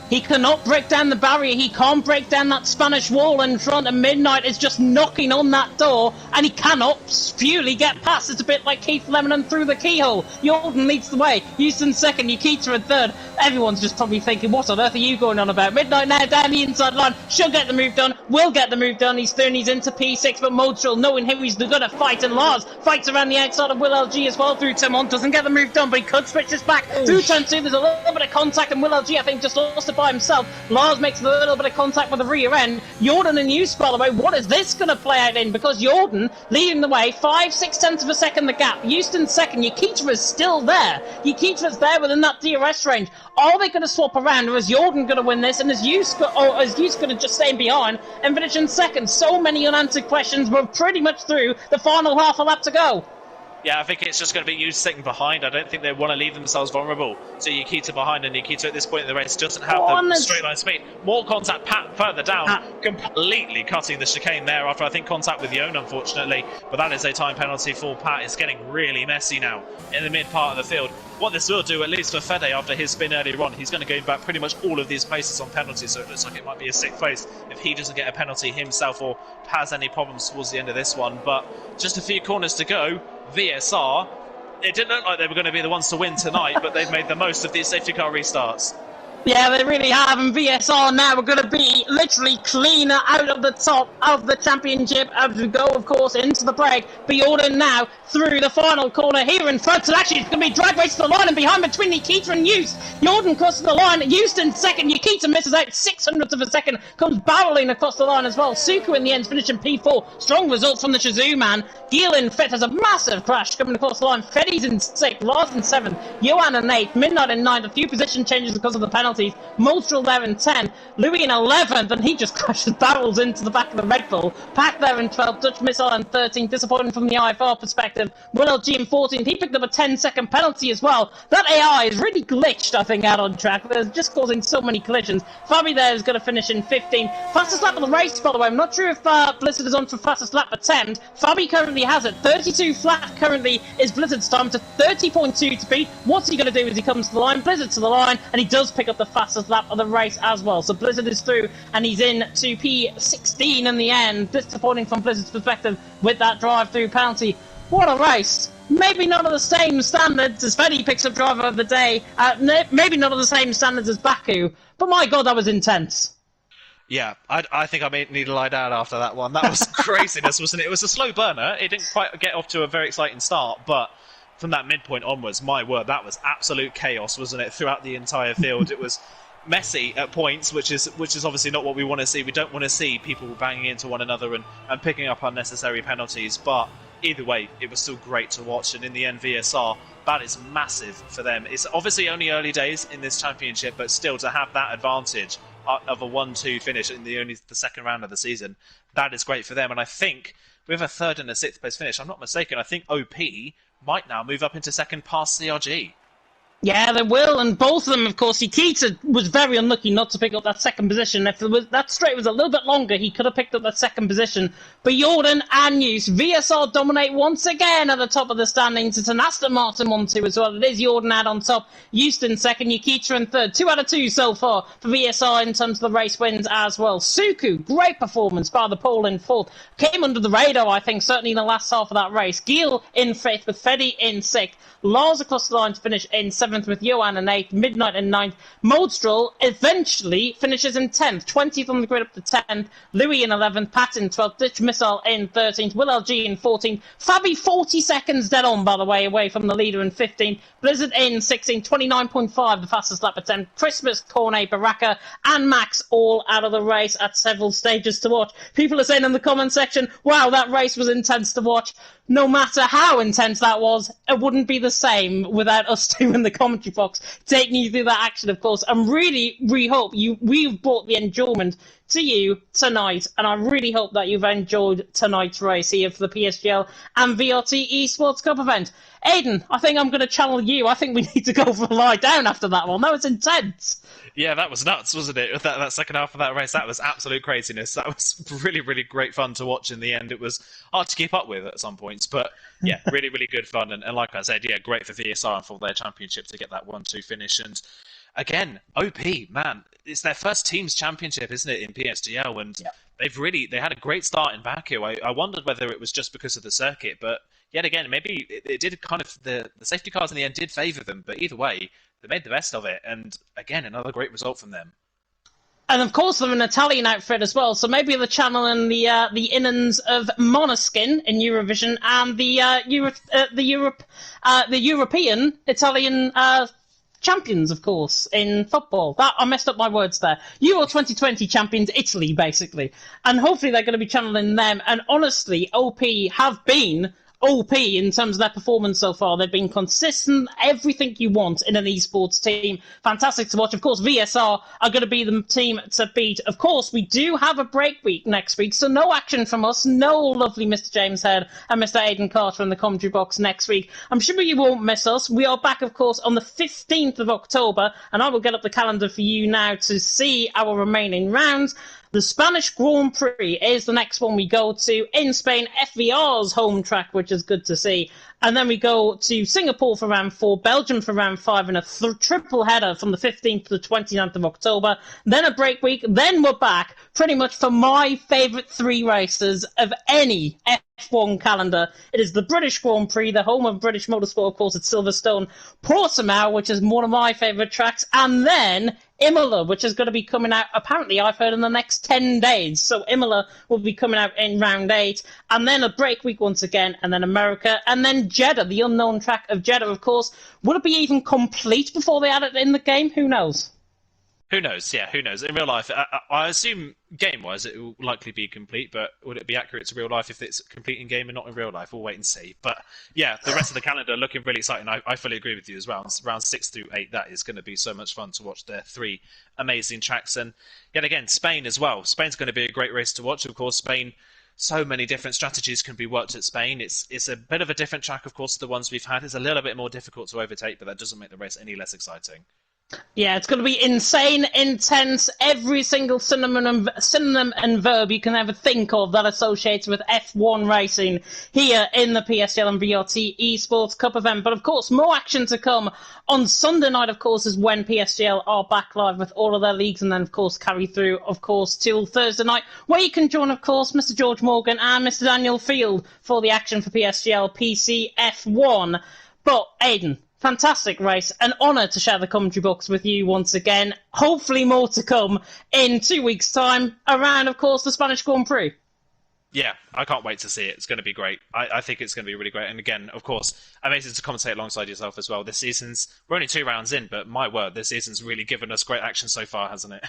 He cannot break down the barrier, he can't break down that Spanish wall in front, and Midnight is just knocking on that door, and he cannot purely get past. It's a bit like Keith Lemon through the keyhole. Jordan leads the way, Houston second, Nikita in third. Everyone's just probably thinking, what on earth are you going on about? Midnight now down the inside line, should get the move done, will get the move done. He's third, he's into P6, but Moldstrol, knowing him, he's going to fight, and Lars fights around the outside of Will LG as well through Timon, doesn't get the move done, but he could switch this back through turn 2. There's a little bit of contact, and Will LG, I think, just lost it by himself. Lars makes a little bit of contact with the rear end. Jordan and Eust, by the way, what is this going to play out in? Because Jordan leading the way, 5/6 tenths of a second the gap. Houston second. Nikita is still there. Nikita's there within that DRS range. Are they going to swap around, or is Jordan going to win this? And is Eust going to just stay behind and finish in second? So many unanswered questions. We're pretty much through the final half a lap to go. Yeah, I think it's just going to be Eust sitting behind. I don't think they want to leave themselves vulnerable to Nikita behind, and Nikita at this point in the race doesn't have the straight line speed. More contact, Pat further down, completely cutting the chicane there after I think contact with Yon, unfortunately. But that is a time penalty for Pat. It's getting really messy now in the mid part of the field. What this will do, at least for Fede, after his spin earlier on, he's going to gain back pretty much all of these places on penalties, so it looks like it might be a 6th place if he doesn't get a penalty himself or has any problems towards the end of this one. But just a few corners to go. VSR, it didn't look like they were going to be the ones to win tonight, but they've made the most of these safety car restarts. Yeah, they really have, and VSR now are going to be literally cleaner out of the top of the championship as we go, of course, into the break. But Jordan now through the final corner here in front, and actually it's going to be a drag race to the line, and behind between Nikita and Eust. Jordan crosses the line, Houston second, Nikita misses out 600th of a second, comes barreling across the line as well. Suku in the end finishing P4, strong result from the Shazoo man. Giel in 5th has a massive crash coming across the line. Feddy's in 6th, Lars in 7th, Johan in 8th, Midnight in 9th, a few position changes because of the penalty. Moldstrol there in 10th, Louis in 11th, and he just crashes barrels into the back of the Red Bull. Pack there in 12th, Dutch Missile in 13th, disappointing from the IFR perspective. Will LG in 14th, he picked up a 10-second penalty as well. That AI is really glitched, I think, out on track. They're just causing so many collisions. Fabi there is going to finish in 15th. Fastest lap of the race, by the way. I'm not sure if Blizzard is on for fastest lap attempt. Fabi currently has it. 32 flat currently is Blizzard's time to 30.2 to beat. What's he going to do as he comes to the line? Blizzard to the line, and he does pick up the fastest lap of the race as well. So Blizzard is through, and he's in to P16 in the end. Disappointing from Blizzard's perspective with that drive-through penalty. What a race! Maybe not of the same standards as Fetty picks up driver of the day. Maybe not of the same standards as Baku. But my God, that was intense. Yeah, I think I may need to lie down after that one. That was craziness, wasn't it? It was a slow burner. It didn't quite get off to a very exciting start, but from that midpoint onwards, my word, that was absolute chaos, wasn't it? Throughout the entire field, it was messy at points, which is obviously not what we want to see. We don't want to see people banging into one another and picking up unnecessary penalties, but either way, it was still great to watch. And in the end, VSR, that is massive for them. It's obviously only early days in this championship, but still to have that advantage of a 1-2 finish in the second round of the season, that is great for them. And I think with a third and a sixth place finish, I'm not mistaken, I think OP might now move up into second past CRG. Yeah, they will, and both of them, of course. Nikita was very unlucky not to pick up that second position. If that straight was a little bit longer, he could have picked up that second position. But Jordan and Hughes, VSR dominate once again at the top of the standings. It's an Aston Martin 1-2 as well. It is Jordan out on top, Houston second, Nikita in third. 2 out of 2 so far for VSR in terms of the race wins as well. Suku, great performance by the pole in fourth. Came under the radar, I think, certainly in the last half of that race. Giel in fifth with Fetty in sixth. Lars across the line to finish in 7th with Johan in 8th, Midnight in 9th. Modstrel eventually finishes in 10th, 20th on the grid up to 10th. Louis in 11th, Pat in 12th, Ditch Missile in 13th, Will LG in 14th. Fabi 40 seconds dead on, by the way, away from the leader in 15th. Blizzard in 16th, 29.5, the fastest lap attempt. Christmas, Cornet, Baraka, and Max all out of the race at several stages to watch. People are saying in the comment section, wow, that race was intense to watch. No matter how intense that was, it wouldn't be the same without us two in the commentary box taking you through that action, of course. And really hope we've brought the enjoyment to you tonight, and I really hope that you've enjoyed tonight's race here for the PSGL and VRT Esports Cup event. Aidan, I think I'm going to channel you. I think we need to go for a lie down after that one. That was intense. Yeah, that was nuts, wasn't it? That second half of that race, that was absolute craziness. That was really, really great fun to watch in the end. It was hard to keep up with at some points, but yeah, really, really good fun. And like I said, yeah, great for VSR and for their championship to get that 1-2 finish. And again, OP, man, it's their first team's championship, isn't it, in PSGL? And they had a great start in Baku. I wondered whether it was just because of the circuit, but yet again, maybe it did kind of, the safety cars in the end did favour them, but either way, they made the best of it, and again, another great result from them. And of course, they're an Italian outfit as well, so maybe the channel and the innings of Måneskin in Eurovision and the European Italian champions, of course, in football. That I messed up my words there. Euro 2020 champions Italy, basically, and hopefully they're going to be channeling them. And honestly, OP have been OP in terms of their performance so far. They've been consistent, everything you want in an esports team. Fantastic to watch. Of course, VSR are going to be the team to beat. Of course, we do have a break week next week, so no action from us. No lovely Mr. James Head and Mr. Aidan Carter in the commentary box next week. I'm sure you won't miss us. We are back, of course, on the 15th of October, and I will get up the calendar for you now to see our remaining rounds. The Spanish Grand Prix is the next one we go to in Spain, FVR's home track, which is good to see. And then we go to Singapore for round 4, Belgium for round 5, and a triple header from the 15th to the 29th of October. Then a break week. Then we're back pretty much for my favourite 3 races of any F1 calendar. It is the British Grand Prix, the home of British motorsport, of course, at Silverstone, Portimao, which is one of my favourite tracks, and then Imola, which is going to be coming out, apparently, I've heard, in the next 10 days. So Imola will be coming out in round 8, and then a break week once again, and then America, and then Jeddah, the unknown track of Jeddah, of course. Would it be even complete before they add it in the game? Who knows? Who knows? Yeah, who knows? In real life, I assume game-wise it will likely be complete, but would it be accurate to real life if it's complete in game and not in real life? We'll wait and see. But yeah, the rest of the calendar looking really exciting. I fully agree with you as well. Round 6 through 8, that is going to be so much fun to watch their 3 amazing tracks. And yet again, Spain as well. Spain's going to be a great race to watch. Of course, Spain, so many different strategies can be worked at Spain. It's a bit of a different track, of course, to the ones we've had. It's a little bit more difficult to overtake, but that doesn't make the race any less exciting. Yeah, it's going to be insane, intense, every single synonym and verb you can ever think of that associates with F1 racing here in the PSGL and VRT Esports Cup event. But of course, more action to come. On Sunday night, of course, is when PSGL are back live with all of their leagues, and then, of course, carry through, of course, till Thursday night, where you can join, of course, Mr. George Morgan and Mr. Daniel Field for the action for PSGL PC F1. But, Aidan, fantastic race. An honour to share the commentary box with you once again. Hopefully more to come in 2 weeks' time around, of course, the Spanish Grand Prix. Yeah, I can't wait to see it. It's going to be great. I think it's going to be really great. And again, of course, amazing to commentate alongside yourself as well. We're only 2 rounds in, but my word, this season's really given us great action so far, hasn't it?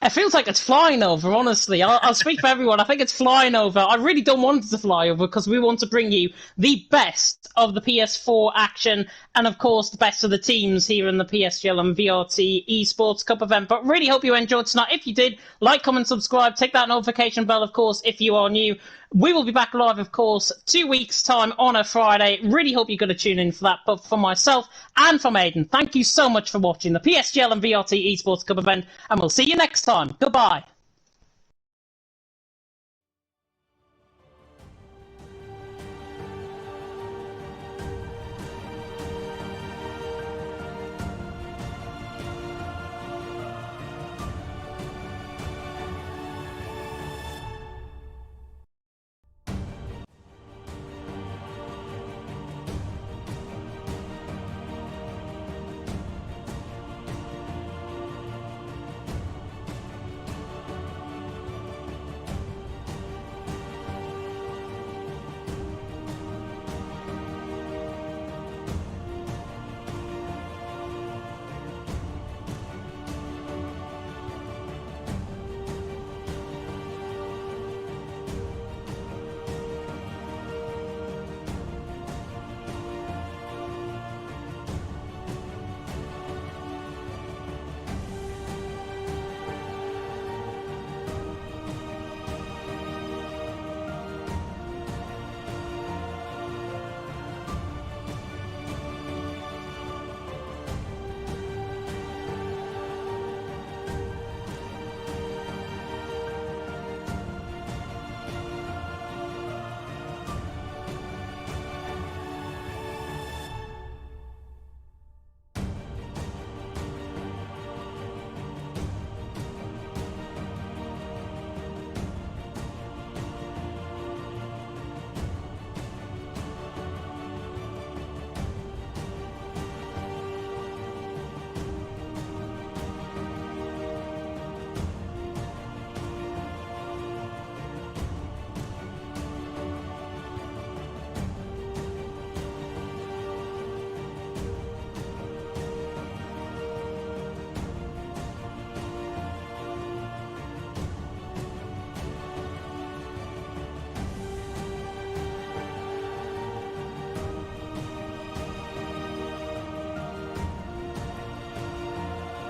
It feels like it's flying over, honestly. I'll speak for everyone. I think it's flying over. I really don't want it to fly over because we want to bring you the best of the PS4 action and, of course, the best of the teams here in the PSGL and VRT Esports Cup event. But really hope you enjoyed tonight. If you did, like, comment, subscribe. Take that notification bell, of course, if you are new. We will be back live, of course, 2 weeks' time on a Friday. Really hope you're going to tune in for that. But for myself and from Aidan, thank you so much for watching the PSGL and VRT Esports Cup event, and we'll see you next time. Goodbye.